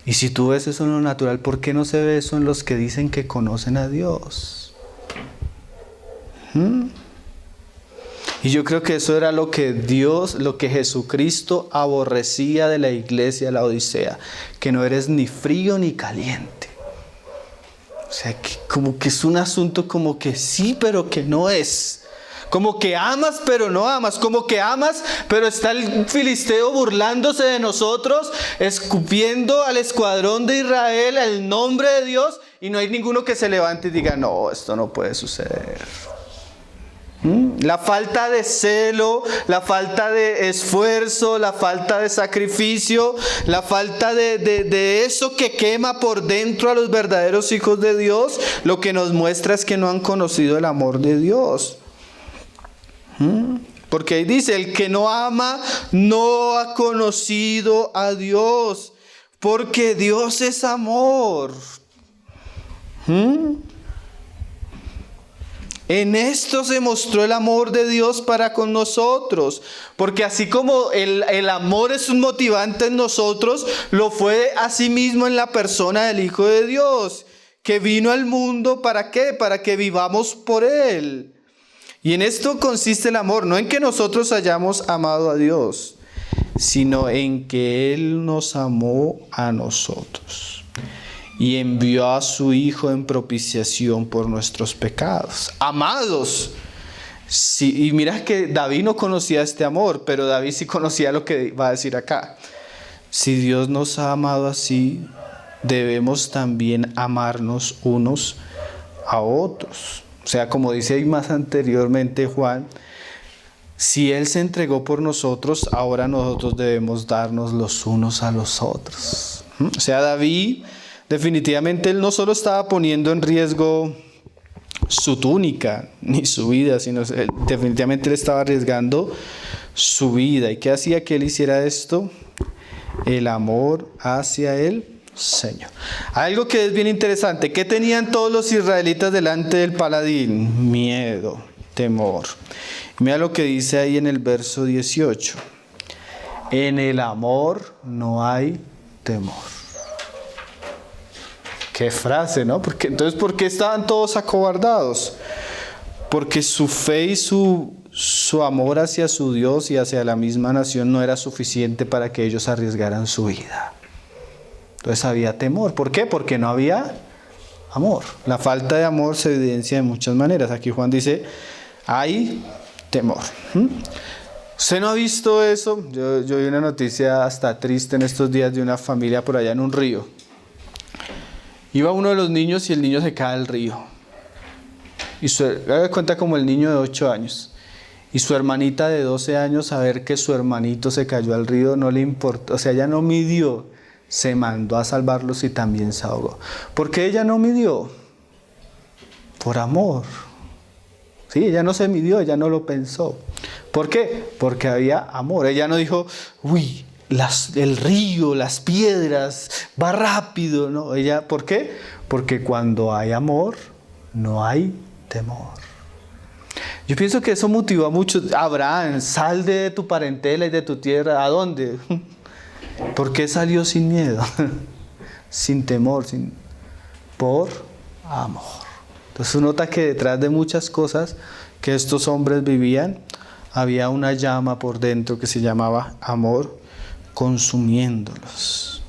Y si tú ves eso en lo natural, ¿por qué no se ve eso en los que dicen que conocen a Dios? Y yo creo que eso era lo que Jesucristo aborrecía de la iglesia de la Odisea. Que no eres ni frío ni caliente. O sea, que como que es un asunto como que sí, pero que no es. Como que amas, pero no amas. Como que amas, pero está el filisteo burlándose de nosotros, escupiendo al escuadrón de Israel el nombre de Dios, y no hay ninguno que se levante y diga, no, esto no puede suceder. La falta de celo, la falta de esfuerzo, la falta de sacrificio, la falta de eso que quema por dentro a los verdaderos hijos de Dios, lo que nos muestra es que no han conocido el amor de Dios. Porque ahí dice, el que no ama no ha conocido a Dios, porque Dios es amor. En esto se mostró el amor de Dios para con nosotros, porque así como el amor es un motivante en nosotros, lo fue asimismo en la persona del Hijo de Dios, que vino al mundo, ¿para qué? Para que vivamos por Él. Y en esto consiste el amor, no en que nosotros hayamos amado a Dios, sino en que Él nos amó a nosotros y envió a su Hijo en propiciación por nuestros pecados. Amados. Sí, y mira que David no conocía este amor, pero David sí conocía lo que va a decir acá. Si Dios nos ha amado así, debemos también amarnos unos a otros. O sea, como dice ahí más anteriormente Juan, si Él se entregó por nosotros, ahora nosotros debemos darnos los unos a los otros. O sea, David, definitivamente él no solo estaba poniendo en riesgo su túnica ni su vida, sino definitivamente él estaba arriesgando su vida. ¿Y qué hacía que él hiciera esto? El amor hacia él. Señor. Algo que es bien interesante. ¿Qué tenían todos los israelitas delante del paladín? Miedo, temor. Mira lo que dice ahí en el verso 18. En el amor no hay temor. Qué frase, ¿no? Entonces, ¿por qué estaban todos acobardados? Porque su fe y su amor hacia su Dios y hacia la misma nación no era suficiente para que ellos arriesgaran su vida. Entonces había temor. ¿Por qué? Porque no había amor. La falta de amor se evidencia de muchas maneras. Aquí Juan dice, hay temor. ¿Usted no ha visto eso? Yo vi una noticia hasta triste en estos días de una familia por allá en un río. Iba uno de los niños y el niño se cae al río. Y haga cuenta como el niño de 8 años. Y su hermanita de 12 años, a ver que su hermanito se cayó al río, no le importó. O sea, ella no midió. Se mandó a salvarlos y también se ahogó. ¿Por qué ella no midió? Por amor. Sí, ella no se midió, ella no lo pensó. ¿Por qué? Porque había amor. Ella no dijo, uy, el río, las piedras, va rápido, ¿no? Ella, ¿por qué? Porque cuando hay amor, no hay temor. Yo pienso que eso motivó a muchos. Abraham, sal de tu parentela y de tu tierra. ¿A dónde? ¿Por qué salió sin miedo? Sin temor, por amor. Entonces uno nota que detrás de muchas cosas que estos hombres vivían, había una llama por dentro que se llamaba amor, consumiéndolos.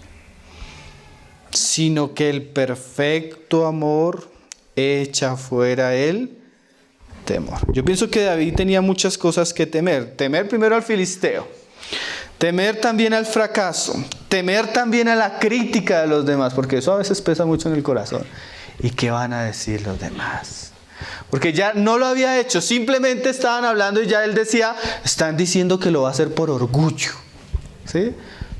Sino que el perfecto amor echa fuera el temor. Yo pienso que David tenía muchas cosas que temer. Temer primero al filisteo. Temer también al fracaso. Temer también a la crítica de los demás, porque eso a veces pesa mucho en el corazón. ¿Y qué van a decir los demás? Porque ya no lo había hecho, simplemente estaban hablando y ya él decía, están diciendo que lo va a hacer por orgullo. ¿Sí?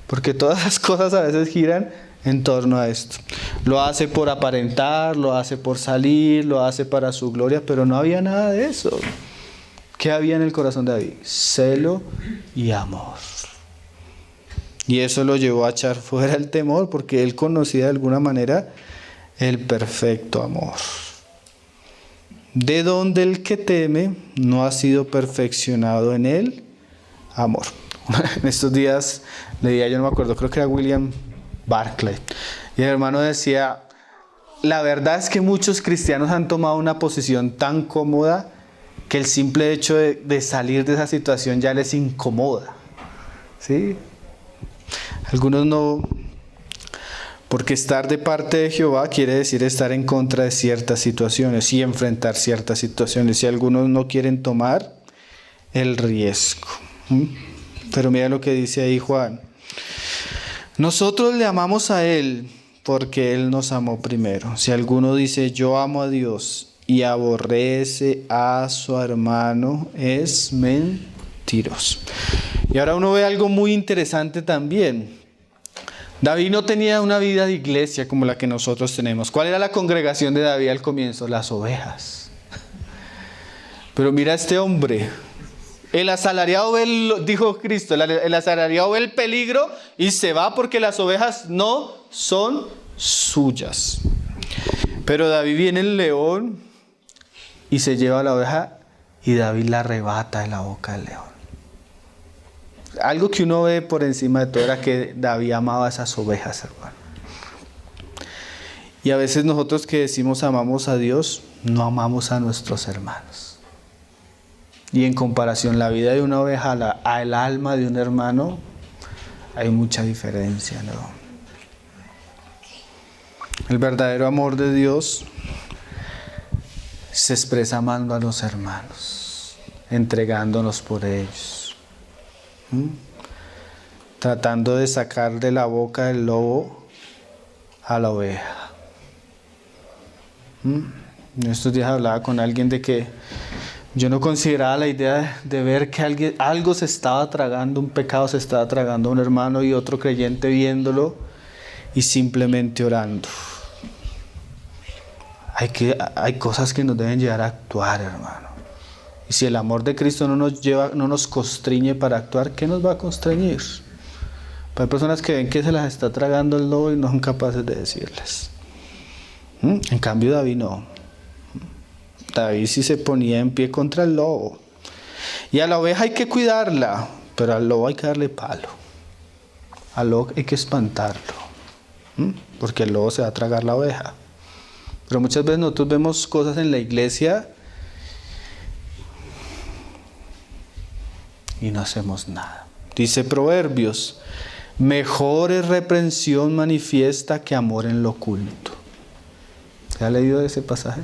Porque todas las cosas a veces giran en torno a esto. Lo hace por aparentar, lo hace por salir, lo hace para su gloria, pero no había nada de eso. ¿Qué había en el corazón de David? Celo y amor. Y eso lo llevó a echar fuera el temor, porque él conocía de alguna manera el perfecto amor. De donde el que teme no ha sido perfeccionado en el amor. En estos días leía, yo no me acuerdo, creo que era William Barclay, y el hermano decía, la verdad es que muchos cristianos han tomado una posición tan cómoda que el simple hecho de salir de esa situación ya les incomoda. ¿Sí? Algunos no, porque estar de parte de Jehová quiere decir estar en contra de ciertas situaciones y enfrentar ciertas situaciones, y algunos no quieren tomar el riesgo. Pero mira lo que dice ahí Juan. Nosotros le amamos a Él porque Él nos amó primero. Si alguno dice yo amo a Dios y aborrece a su hermano, es mentiroso. Y ahora uno ve algo muy interesante también. David no tenía una vida de iglesia como la que nosotros tenemos. ¿Cuál era la congregación de David al comienzo? Las ovejas. Pero mira este hombre. El asalariado ve, dijo Cristo, el asalariado ve el peligro y se va porque las ovejas no son suyas. Pero David viene el león y se lleva a la oveja y David la arrebata de la boca del león. Algo que uno ve por encima de todo era que David amaba a esas ovejas, hermano. Y a veces nosotros que decimos amamos a Dios, no amamos a nuestros hermanos. Y en comparación la vida de una oveja al alma de un hermano, hay mucha diferencia, ¿no? El verdadero amor de Dios se expresa amando a los hermanos, entregándonos por ellos, tratando de sacar de la boca del lobo a la oveja. En estos días hablaba con alguien de que yo no consideraba la idea de ver que algo se estaba tragando, un pecado se estaba tragando a un hermano y otro creyente viéndolo y simplemente orando. Hay cosas que nos deben llevar a actuar, hermano. Y si el amor de Cristo no nos constriñe para actuar, ¿qué nos va a constreñir? Hay personas que ven que se las está tragando el lobo y no son capaces de decirles. En cambio David no. David sí se ponía en pie contra el lobo. Y a la oveja hay que cuidarla, pero al lobo hay que darle palo. Al lobo hay que espantarlo, porque el lobo se va a tragar la oveja. Pero muchas veces nosotros vemos cosas en la iglesia y no hacemos nada. Dice Proverbios, mejor es reprensión manifiesta que amor en lo oculto. ¿Se ha leído ese pasaje?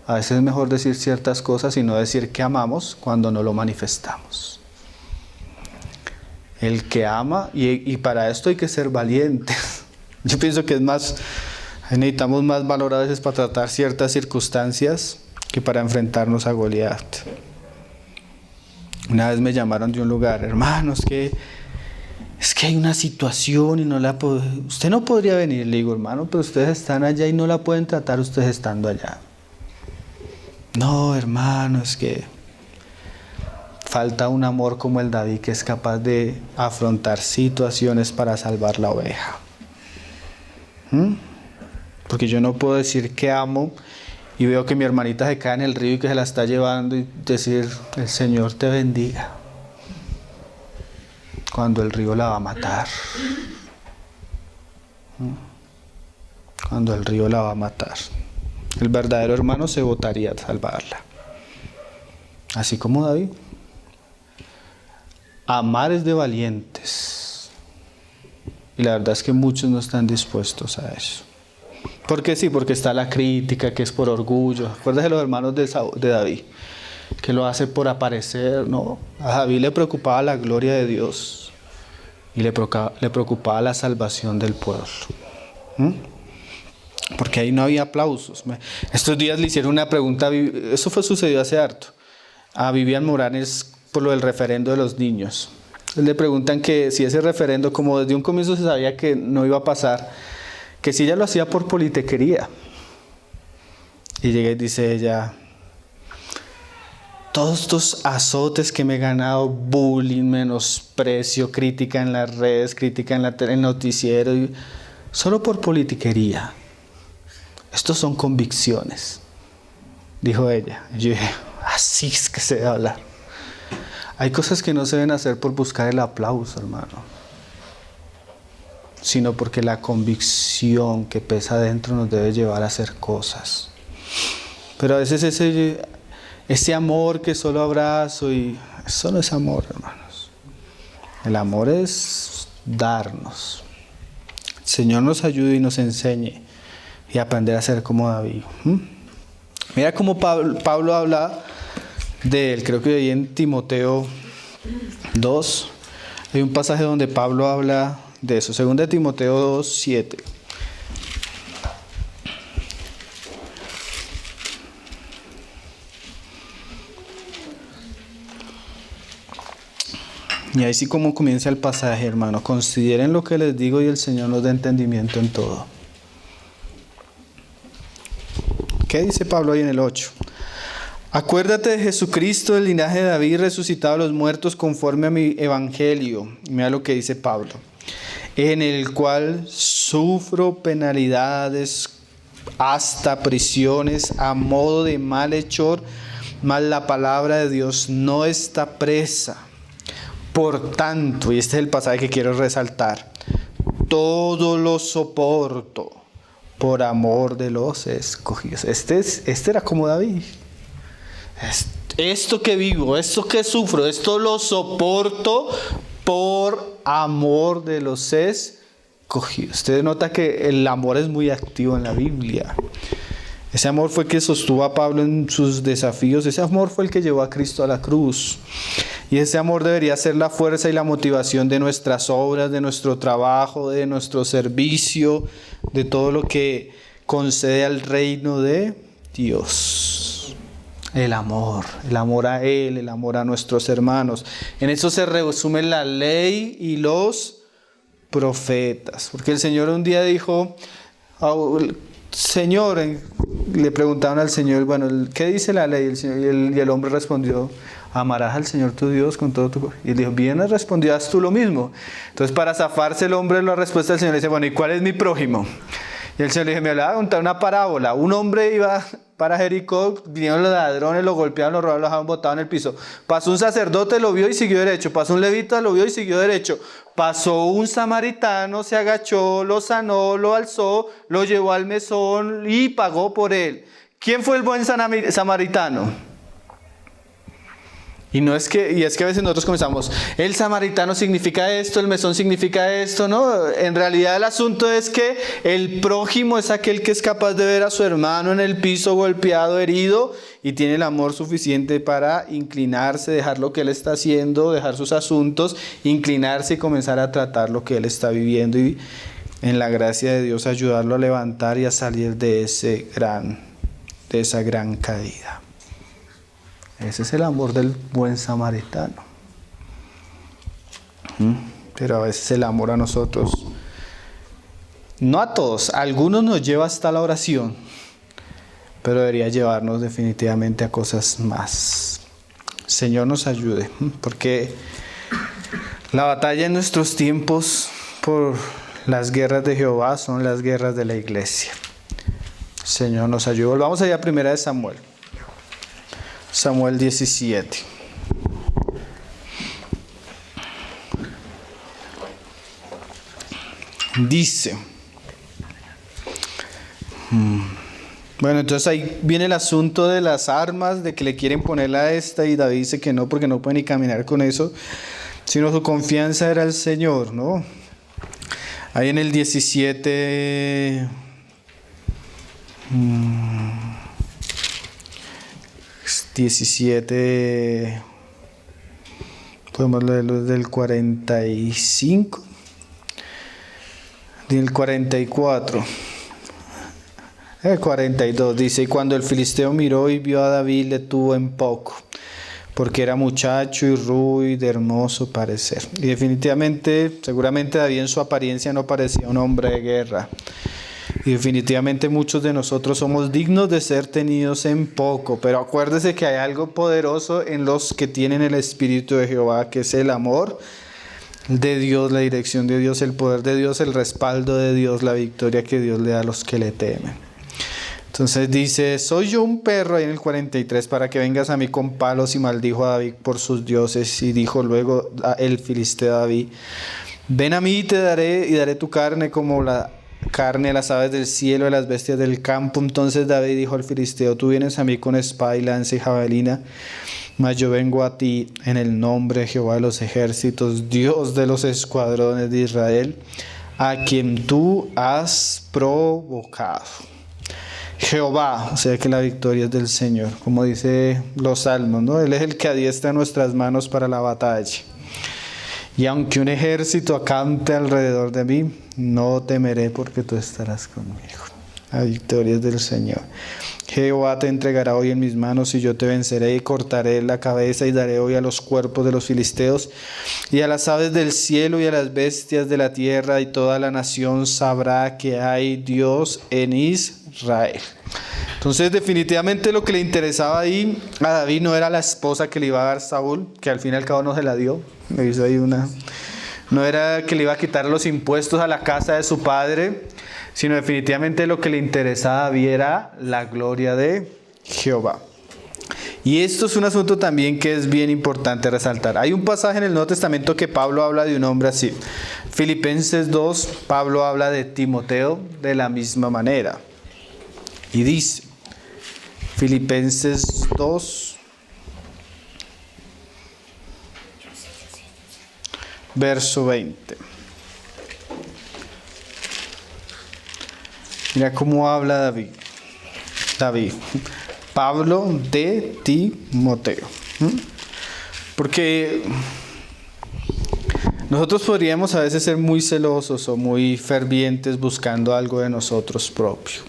A veces es mejor decir ciertas cosas y no decir que amamos cuando no lo manifestamos. El que ama, y para esto hay que ser valientes. Yo pienso que necesitamos más valor a veces para tratar ciertas circunstancias que para enfrentarnos a Goliat. Una vez me llamaron de un lugar, hermanos, es que hay una situación y usted no podría venir. Le digo, hermano, pero ustedes están allá y no la pueden tratar ustedes estando allá. No, hermano, es que falta un amor como el David que es capaz de afrontar situaciones para salvar la oveja. Porque yo no puedo decir que amo y veo que mi hermanita se cae en el río y que se la está llevando y decir, el Señor te bendiga, cuando el río la va a matar. Cuando el río la va a matar. El verdadero hermano se botaría a salvarla. Así como David. Amar es de valientes. Y la verdad es que muchos no están dispuestos a eso. ¿Por qué sí? Porque está la crítica, que es por orgullo. Acuérdate de los hermanos de David, que lo hace por aparecer. No, a David le preocupaba la gloria de Dios y le preocupaba la salvación del pueblo. Porque ahí no había aplausos. Estos días le hicieron una pregunta, eso sucedió hace harto, a Vivian Morales por lo del referendo de los niños. Le preguntan que si ese referendo, como desde un comienzo se sabía que no iba a pasar, que si ella lo hacía por politiquería. Y llega y dice ella, todos estos azotes que me he ganado, bullying, menosprecio, crítica en las redes, crítica en el noticiero, solo por politiquería. Estos son convicciones, dijo ella. Y yo dije, así es que se debe hablar. Hay cosas que no se deben hacer por buscar el aplauso, hermano, sino porque la convicción que pesa adentro nos debe llevar a hacer cosas. Pero a veces ese amor que solo abrazo, y eso no es amor, hermanos. El amor es darnos. El Señor nos ayude y nos enseñe y aprender a ser como David. Mira cómo Pablo habla de él. Creo que ahí en Timoteo 2 hay un pasaje donde Pablo habla de eso. 2 Timoteo 2, 7. Y ahí sí como comienza el pasaje, hermano. Consideren lo que les digo y el Señor nos dé entendimiento en todo. ¿Qué dice Pablo ahí en el 8? Acuérdate de Jesucristo, del linaje de David, resucitado de los muertos conforme a mi evangelio. Mira lo que dice Pablo. En el cual sufro penalidades hasta prisiones a modo de malhechor, mas la palabra de Dios no está presa. Por tanto, y este es el pasaje que quiero resaltar, todo lo soporto por amor de los escogidos. Este era como David. Esto que vivo, esto que sufro, esto lo soporto por amor de los escogidos. Usted nota que el amor es muy activo en la Biblia. Ese amor fue el que sostuvo a Pablo en sus desafíos. Ese amor fue el que llevó a Cristo a la cruz. Y ese amor debería ser la fuerza y la motivación de nuestras obras, de nuestro trabajo, de nuestro servicio, de todo lo que concede al reino de Dios. El amor a Él, el amor a nuestros hermanos. En eso se resume la ley y los profetas. Porque el Señor un día dijo, Señor, le preguntaron al Señor, bueno, ¿qué dice la ley? Y el hombre respondió, amarás al Señor tu Dios con todo tu corazón. Y le dijo, bien respondió, haz tú lo mismo. Entonces, para zafarse el hombre, la respuesta del Señor le dice, bueno, ¿y cuál es mi prójimo? Y el Señor le dijo, me hablaba de contar una parábola. Un hombre iba para Jericó, vinieron los ladrones, lo golpearon, lo robaron, lo dejaron botado en el piso. Pasó un sacerdote, lo vio y siguió derecho. Pasó un levita, lo vio y siguió derecho. Pasó un samaritano, se agachó, lo sanó, lo alzó, lo llevó al mesón y pagó por él. ¿Quién fue el buen samaritano? Y es que a veces nosotros comenzamos, el samaritano significa esto, el mesón significa esto, ¿no? En realidad el asunto es que el prójimo es aquel que es capaz de ver a su hermano en el piso golpeado, herido, y tiene el amor suficiente para inclinarse, dejar lo que él está haciendo, dejar sus asuntos, inclinarse y comenzar a tratar lo que él está viviendo y en la gracia de Dios ayudarlo a levantar y a salir de esa gran caída. Ese es el amor del buen samaritano. Pero a veces el amor a nosotros, no a todos, a algunos nos lleva hasta la oración, pero debería llevarnos definitivamente a cosas más Señor nos ayude, porque la batalla en nuestros tiempos por las guerras de Jehová son las guerras de la iglesia. Señor nos ayude. Volvamos allá a primera de Samuel. Samuel 17. Dice, bueno, entonces ahí viene el asunto de las armas, de que le quieren poner a esta y David dice que no, porque no puede ni caminar con eso, sino su confianza era el Señor, ¿no? Ahí en el 17, podemos leerlo del 45, del 44. El 42 dice, y cuando el filisteo miró y vio a David, le tuvo en poco, porque era muchacho y rubio y de hermoso parecer. Y definitivamente, seguramente David en su apariencia no parecía un hombre de guerra. Y definitivamente muchos de nosotros somos dignos de ser tenidos en poco, pero acuérdese que hay algo poderoso en los que tienen el Espíritu de Jehová, que es el amor de Dios, la dirección de Dios, el poder de Dios, el respaldo de Dios, la victoria que Dios le da a los que le temen. Entonces dice, soy yo un perro, ahí en el 43, para que vengas a mí con palos, y maldijo a David por sus dioses. Y dijo luego el filisteo a David, ven a mí y daré tu carne como la carne de las aves del cielo, de las bestias del campo. Entonces David dijo al filisteo, tú vienes a mí con espada y lanza y jabalina, mas yo vengo a ti en el nombre de Jehová de los ejércitos, Dios de los escuadrones de Israel, a quien tú has provocado. Jehová, o sea que la victoria es del Señor, como dice los salmos, ¿no? Él es el que adiestra nuestras manos para la batalla. Y aunque un ejército acampe alrededor de mí, no temeré, porque tú estarás conmigo. La victoria es del Señor. Jehová te entregará hoy en mis manos, y yo te venceré y cortaré la cabeza y daré hoy a los cuerpos de los filisteos y a las aves del cielo y a las bestias de la tierra, y toda la nación sabrá que hay Dios en Israel. Entonces definitivamente lo que le interesaba ahí a David no era la esposa que le iba a dar Saúl, que al fin y al cabo no se la dio. Me hizo ahí no era que le iba a quitar los impuestos a la casa de su padre, sino definitivamente lo que le interesaba a David era la gloria de Jehová. Y esto es un asunto también que es bien importante resaltar. Hay un pasaje en el Nuevo Testamento que Pablo habla de un hombre así. Filipenses 2, Pablo habla de Timoteo de la misma manera. Y dice, Filipenses 2, verso 20. Mira cómo habla David. Pablo de Timoteo. Porque nosotros podríamos a veces ser muy celosos o muy fervientes buscando algo de nosotros propios.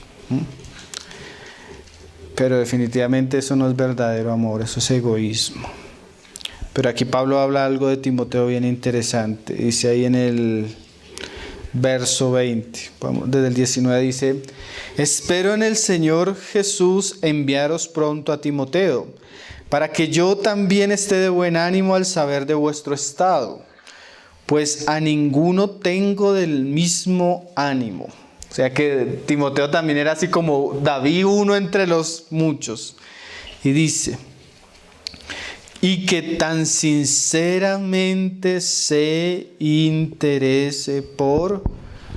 Pero definitivamente eso no es verdadero amor, eso es egoísmo. Pero aquí Pablo habla algo de Timoteo bien interesante. Dice ahí en el verso 20, desde el 19 dice, espero en el Señor Jesús enviaros pronto a Timoteo, para que yo también esté de buen ánimo al saber de vuestro estado, pues a ninguno tengo del mismo ánimo. O sea que Timoteo también era así como David, uno entre los muchos. Y dice, y que tan sinceramente se interese por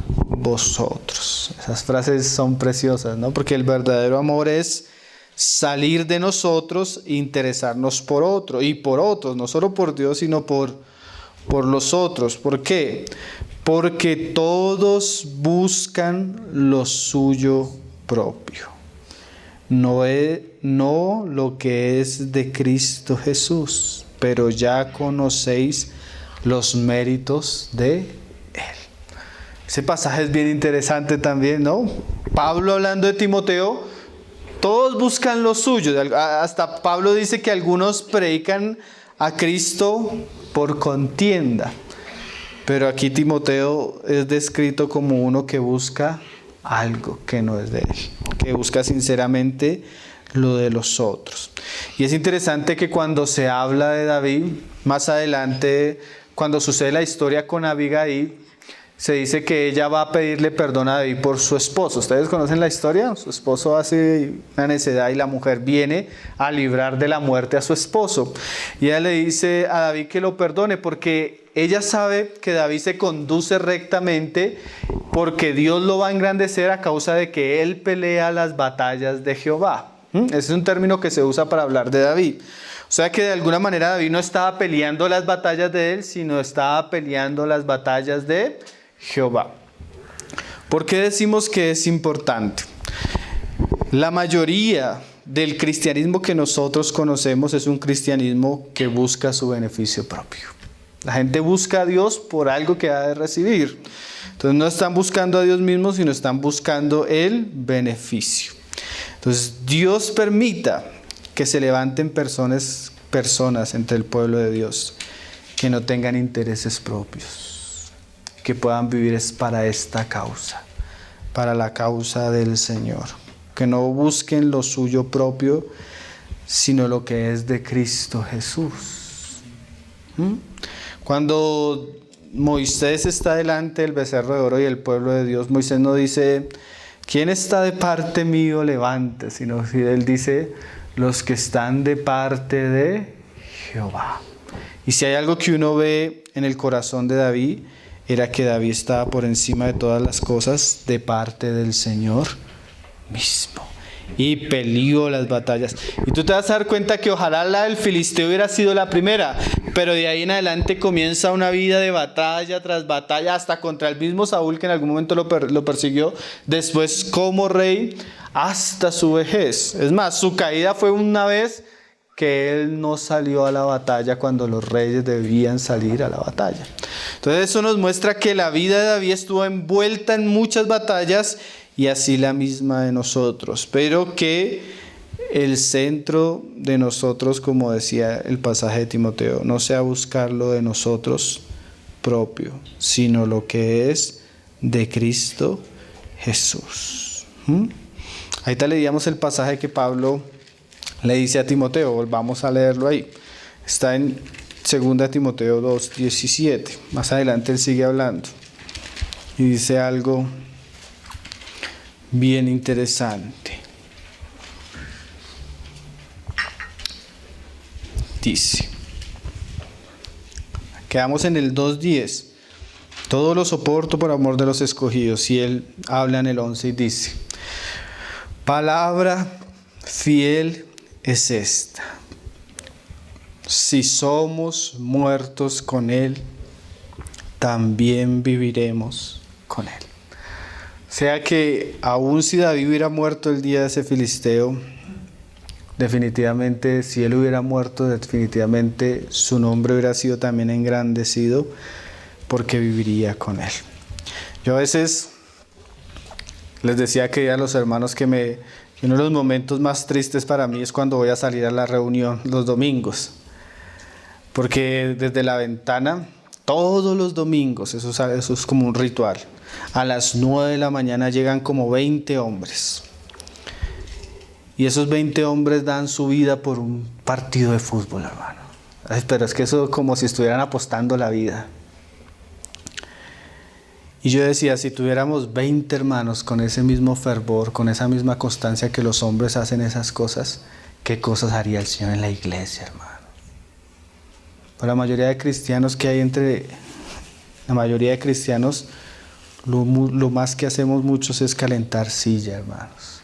vosotros. Esas frases son preciosas, ¿no? Porque el verdadero amor es salir de nosotros e interesarnos por otro y por otros, no solo por Dios, sino por los otros. ¿Por qué? Porque todos buscan lo suyo propio, no lo que es de Cristo Jesús, pero ya conocéis los méritos de Él. Ese pasaje es bien interesante también, ¿no? Pablo hablando de Timoteo, todos buscan lo suyo. Hasta Pablo dice que algunos predican a Cristo por contienda. Pero aquí Timoteo es descrito como uno que busca algo que no es de él, que busca sinceramente lo de los otros. Y es interesante que cuando se habla de David, más adelante, cuando sucede la historia con Abigail, se dice que ella va a pedirle perdón a David por su esposo. ¿Ustedes conocen la historia? Su esposo hace una necedad y la mujer viene a librar de la muerte a su esposo. Y ella le dice a David que lo perdone porque ella sabe que David se conduce rectamente porque Dios lo va a engrandecer a causa de que él pelea las batallas de Jehová. Ese es un término que se usa para hablar de David. O sea que de alguna manera David no estaba peleando las batallas de él, sino estaba peleando las batallas de Jehová. ¿Por qué decimos que es importante? La mayoría del cristianismo que nosotros conocemos es un cristianismo que busca su beneficio propio. La gente busca a Dios por algo que ha de recibir. Entonces no están buscando a Dios mismo, sino están buscando el beneficio. Entonces Dios permita que se levanten personas entre el pueblo de Dios que no tengan intereses propios, que puedan vivir es para esta causa, para la causa del Señor, que no busquen lo suyo propio, sino lo que es de Cristo Jesús. Cuando Moisés está delante del becerro de oro y el pueblo de Dios, Moisés no dice, ¿quién está de parte mío? Levante, sino si él dice, los que están de parte de Jehová. Y si hay algo que uno ve en el corazón de David, era que David estaba por encima de todas las cosas de parte del Señor mismo. Y peleó las batallas. Y tú te vas a dar cuenta que ojalá la del filisteo hubiera sido la primera, pero de ahí en adelante comienza una vida de batalla tras batalla, hasta contra el mismo Saúl, que en algún momento lo persiguió, después como rey hasta su vejez. Es más, su caída fue una vez que él no salió a la batalla cuando los reyes debían salir a la batalla. Entonces eso nos muestra que la vida de David estuvo envuelta en muchas batallas y así la misma de nosotros, pero que el centro de nosotros, como decía el pasaje de Timoteo, no sea buscar lo de nosotros propio, sino lo que es de Cristo Jesús. Ahorita leíamos el pasaje que Pablo le dice a Timoteo, volvamos a leerlo ahí. Está en 2 Timoteo 2:17. Más adelante él sigue hablando y dice algo bien interesante. Dice, quedamos en el 2:10. Todo lo soporto por amor de los escogidos. Y él habla en el 11 y dice, palabra fiel es esta: si somos muertos con él, también viviremos con él. O sea que aun si David hubiera muerto el día de ese filisteo, definitivamente, si él hubiera muerto, definitivamente su nombre hubiera sido también engrandecido, porque viviría con él. Yo a veces les decía que a los hermanos que uno de los momentos más tristes para mí es cuando voy a salir a la reunión los domingos, porque desde la ventana, todos los domingos, eso es como un ritual, a las 9 de la mañana llegan como 20 hombres. Y esos 20 hombres dan su vida por un partido de fútbol, hermano. Pero es que eso es como si estuvieran apostando la vida. Y yo decía, si tuviéramos 20 hermanos con ese mismo fervor, con esa misma constancia que los hombres hacen esas cosas, ¿qué cosas haría el Señor en la iglesia, hermano? Para la mayoría de cristianos que hay la mayoría de cristianos, lo más que hacemos muchos es calentar silla, hermanos.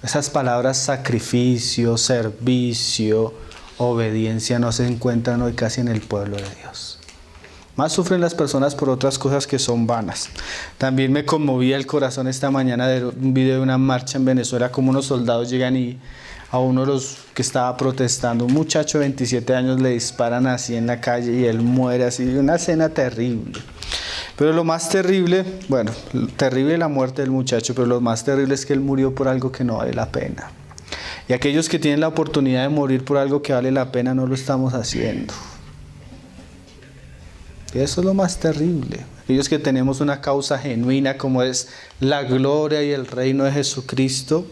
Esas palabras sacrificio, servicio, obediencia no se encuentran hoy casi en el pueblo de Dios. Más sufren las personas por otras cosas que son vanas. También me conmovía el corazón esta mañana de un video de una marcha en Venezuela, como unos soldados llegan y a uno de los que estaba protestando, un muchacho de 27 años, le disparan así en la calle y él muere así. Una escena terrible. Pero lo más terrible, bueno, terrible la muerte del muchacho, pero lo más terrible es que él murió por algo que no vale la pena. Y aquellos que tienen la oportunidad de morir por algo que vale la pena no lo estamos haciendo. Y eso es lo más terrible. Aquellos que tenemos una causa genuina como es la gloria y el reino de Jesucristo,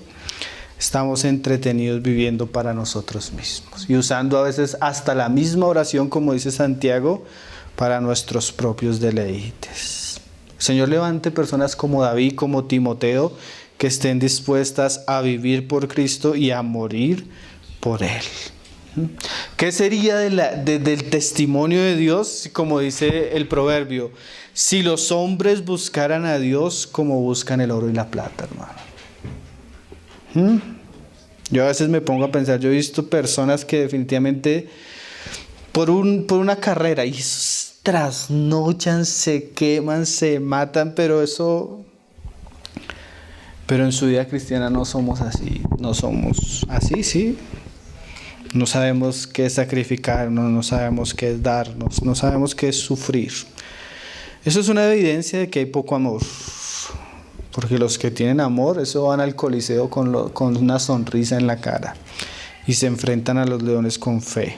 estamos entretenidos viviendo para nosotros mismos y usando a veces hasta la misma oración, como dice Santiago, para nuestros propios deleites. El Señor levante personas como David, como Timoteo, que estén dispuestas a vivir por Cristo y a morir por Él. ¿Qué sería del testimonio de Dios? Como dice el proverbio, si los hombres buscaran a Dios como buscan el oro y la plata, hermano. Yo a veces me pongo a pensar, yo he visto personas que definitivamente por una carrera y trasnochan, se queman, se matan, pero en su vida cristiana no somos así, sí. No sabemos qué es sacrificarnos, no sabemos qué es darnos, no sabemos qué es sufrir. Eso es una evidencia de que hay poco amor. Porque los que tienen amor, eso van al Coliseo con una sonrisa en la cara y se enfrentan a los leones con fe.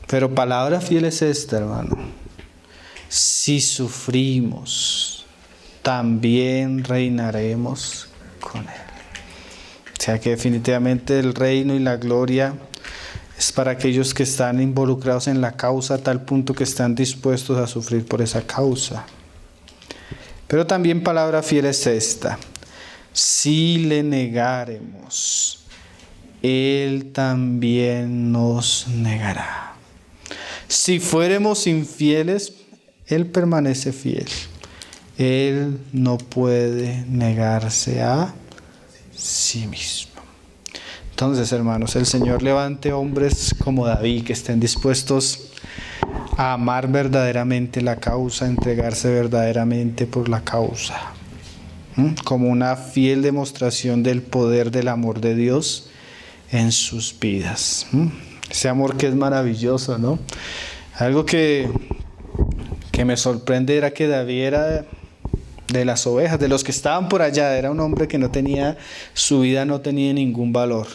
Pero palabra fiel es esta, hermano. Si sufrimos, también reinaremos con Él. O sea que definitivamente el reino y la gloria es para aquellos que están involucrados en la causa a tal punto que están dispuestos a sufrir por esa causa. Pero también palabra fiel es esta: si le negáremos, Él también nos negará. Si fuéramos infieles, Él permanece fiel. Él no puede negarse a sí mismo. Entonces, hermanos, el Señor levante hombres como David que estén dispuestos a amar verdaderamente la causa, a entregarse verdaderamente por la causa, como una fiel demostración del poder del amor de Dios en sus vidas. Ese amor que es maravilloso, ¿no? Algo que me sorprende era que David era de las ovejas, de los que estaban por allá. Era un hombre que su vida no tenía ningún valor.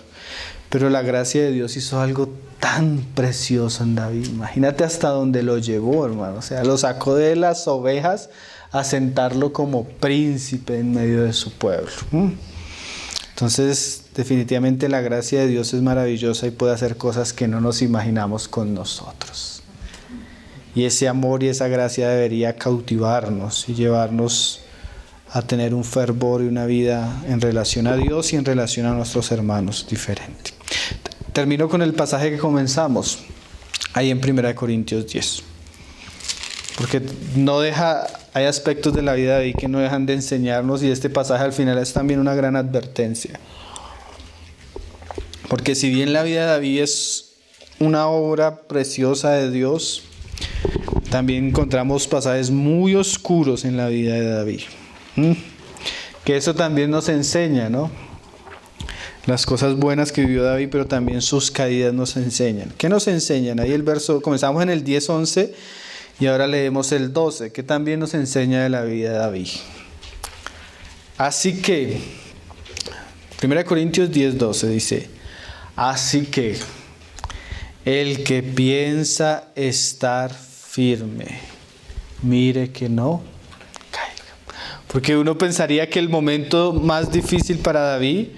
Pero la gracia de Dios hizo algo tan precioso en David. Imagínate hasta dónde lo llevó, hermano. O sea, lo sacó de las ovejas a sentarlo como príncipe en medio de su pueblo. Entonces, definitivamente la gracia de Dios es maravillosa y puede hacer cosas que no nos imaginamos con nosotros. Y ese amor y esa gracia debería cautivarnos y llevarnos a tener un fervor y una vida en relación a Dios y en relación a nuestros hermanos diferente. Termino con el pasaje que comenzamos, ahí en 1 Corintios 10. Porque hay aspectos de la vida de David que no dejan de enseñarnos, y este pasaje al final es también una gran advertencia. Porque si bien la vida de David es una obra preciosa de Dios, también encontramos pasajes muy oscuros en la vida de David. Que eso también nos enseña, ¿no? Las cosas buenas que vivió David, pero también sus caídas nos enseñan. ¿Qué nos enseñan? Ahí el verso, comenzamos en el 10:11 y ahora leemos el 12, que también nos enseña de la vida de David. Así que, 1 Corintios 10:12 dice: así que el que piensa estar firme, mire que no caiga. Porque uno pensaría que el momento más difícil para David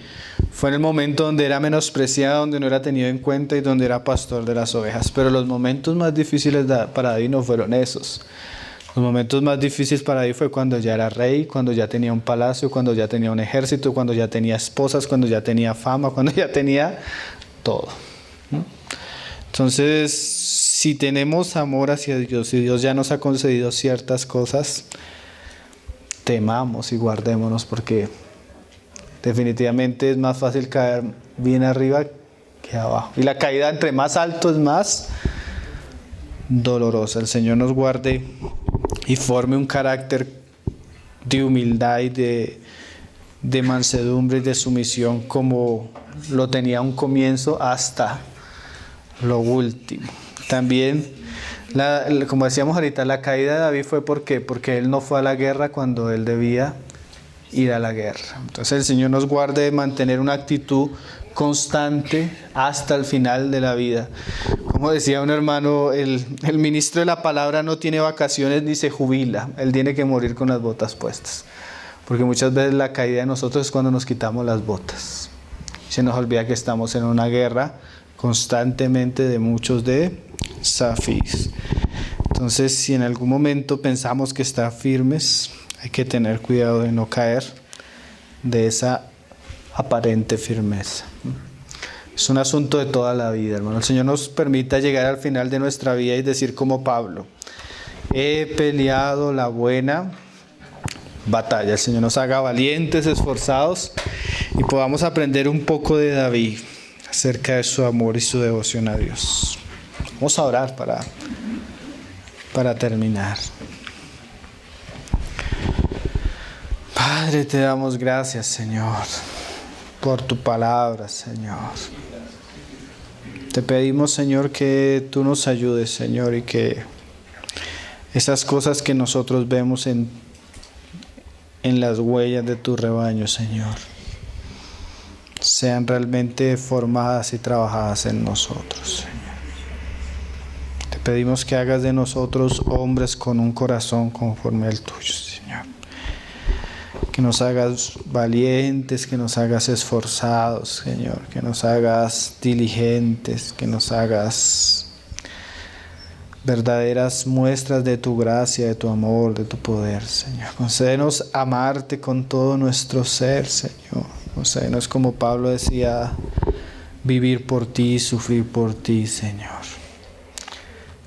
fue en el momento donde era menospreciado, donde no era tenido en cuenta y donde era pastor de las ovejas. Pero los momentos más difíciles para David no fueron esos. Los momentos más difíciles para David fue cuando ya era rey, cuando ya tenía un palacio, cuando ya tenía un ejército, cuando ya tenía esposas, cuando ya tenía fama, cuando ya tenía todo. Entonces, si tenemos amor hacia Dios y Dios ya nos ha concedido ciertas cosas, temamos y guardémonos, porque definitivamente es más fácil caer bien arriba que abajo. Y la caída entre más alto es más dolorosa. El Señor nos guarde y forme un carácter de humildad y de mansedumbre y de sumisión como lo tenía a un comienzo hasta lo último. También, como decíamos ahorita, la caída de David fue porque él no fue a la guerra cuando él debía ir a la guerra. Entonces el Señor nos guarde de mantener una actitud constante hasta el final de la vida. Como decía un hermano, el ministro de la palabra no tiene vacaciones ni se jubila. Él tiene que morir con las botas puestas. Porque muchas veces la caída de nosotros es cuando nos quitamos las botas. Se nos olvida que estamos en una guerra constantemente de muchos desafíos. Entonces, si en algún momento pensamos que está firmes, hay que tener cuidado de no caer de esa aparente firmeza. Es un asunto de toda la vida, hermano. El Señor nos permita llegar al final de nuestra vida y decir como Pablo: he peleado la buena batalla. El Señor nos haga valientes, esforzados, y podamos aprender un poco de David acerca de su amor y su devoción a Dios. Vamos a orar para terminar. Padre, te damos gracias, Señor, por tu palabra, Señor. Te pedimos, Señor, que tú nos ayudes, Señor, y que esas cosas que nosotros vemos en las huellas de tu rebaño, Señor, sean realmente formadas y trabajadas en nosotros, Señor. Te pedimos que hagas de nosotros hombres con un corazón conforme al tuyo, Señor. Que nos hagas valientes, que nos hagas esforzados, Señor, que nos hagas diligentes, que nos hagas verdaderas muestras de tu gracia, de tu amor, de tu poder, Señor. Concédenos amarte con todo nuestro ser, Señor. Concédenos, como Pablo decía, vivir por ti, sufrir por ti, Señor.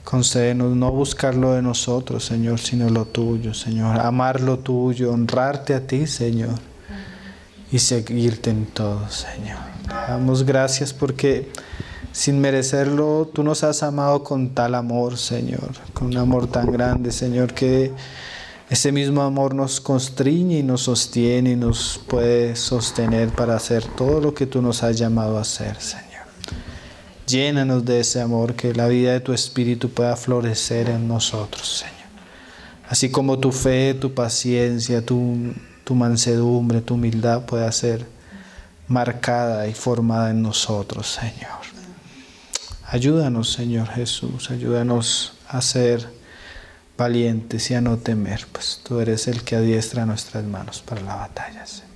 Concédenos no buscar lo de nosotros, Señor, sino lo tuyo, Señor. Amar lo tuyo, honrarte a ti, Señor, y seguirte en todo, Señor. Te damos gracias porque sin merecerlo tú nos has amado con tal amor, Señor, con un amor tan grande, Señor, que ese mismo amor nos constriñe y nos sostiene y nos puede sostener para hacer todo lo que tú nos has llamado a hacer, Señor. Llénanos de ese amor, que la vida de tu Espíritu pueda florecer en nosotros, Señor. Así como tu fe, tu paciencia, tu mansedumbre, tu humildad pueda ser marcada y formada en nosotros, Señor. Ayúdanos, Señor Jesús, ayúdanos a ser valientes y a no temer, pues tú eres el que adiestra nuestras manos para la batalla, Señor.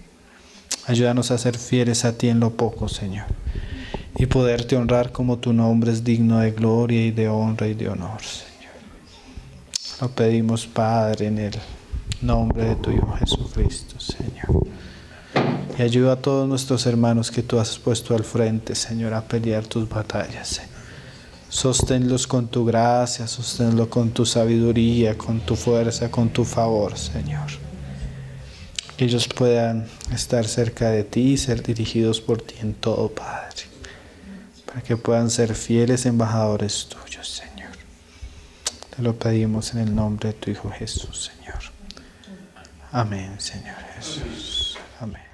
Ayúdanos a ser fieles a ti en lo poco, Señor, y poderte honrar como tu nombre es digno de gloria y de honra y de honor, Señor. Lo pedimos, Padre, en el nombre de tu Hijo Jesucristo, Señor. Y ayuda a todos nuestros hermanos que tú has puesto al frente, Señor, a pelear tus batallas, Señor. Sosténlos con tu gracia, sosténlos con tu sabiduría, con tu fuerza, con tu favor, Señor. Que ellos puedan estar cerca de ti y ser dirigidos por ti en todo, Padre. Para que puedan ser fieles embajadores tuyos, Señor. Te lo pedimos en el nombre de tu Hijo Jesús, Señor. Amén, Señor Jesús. Amén.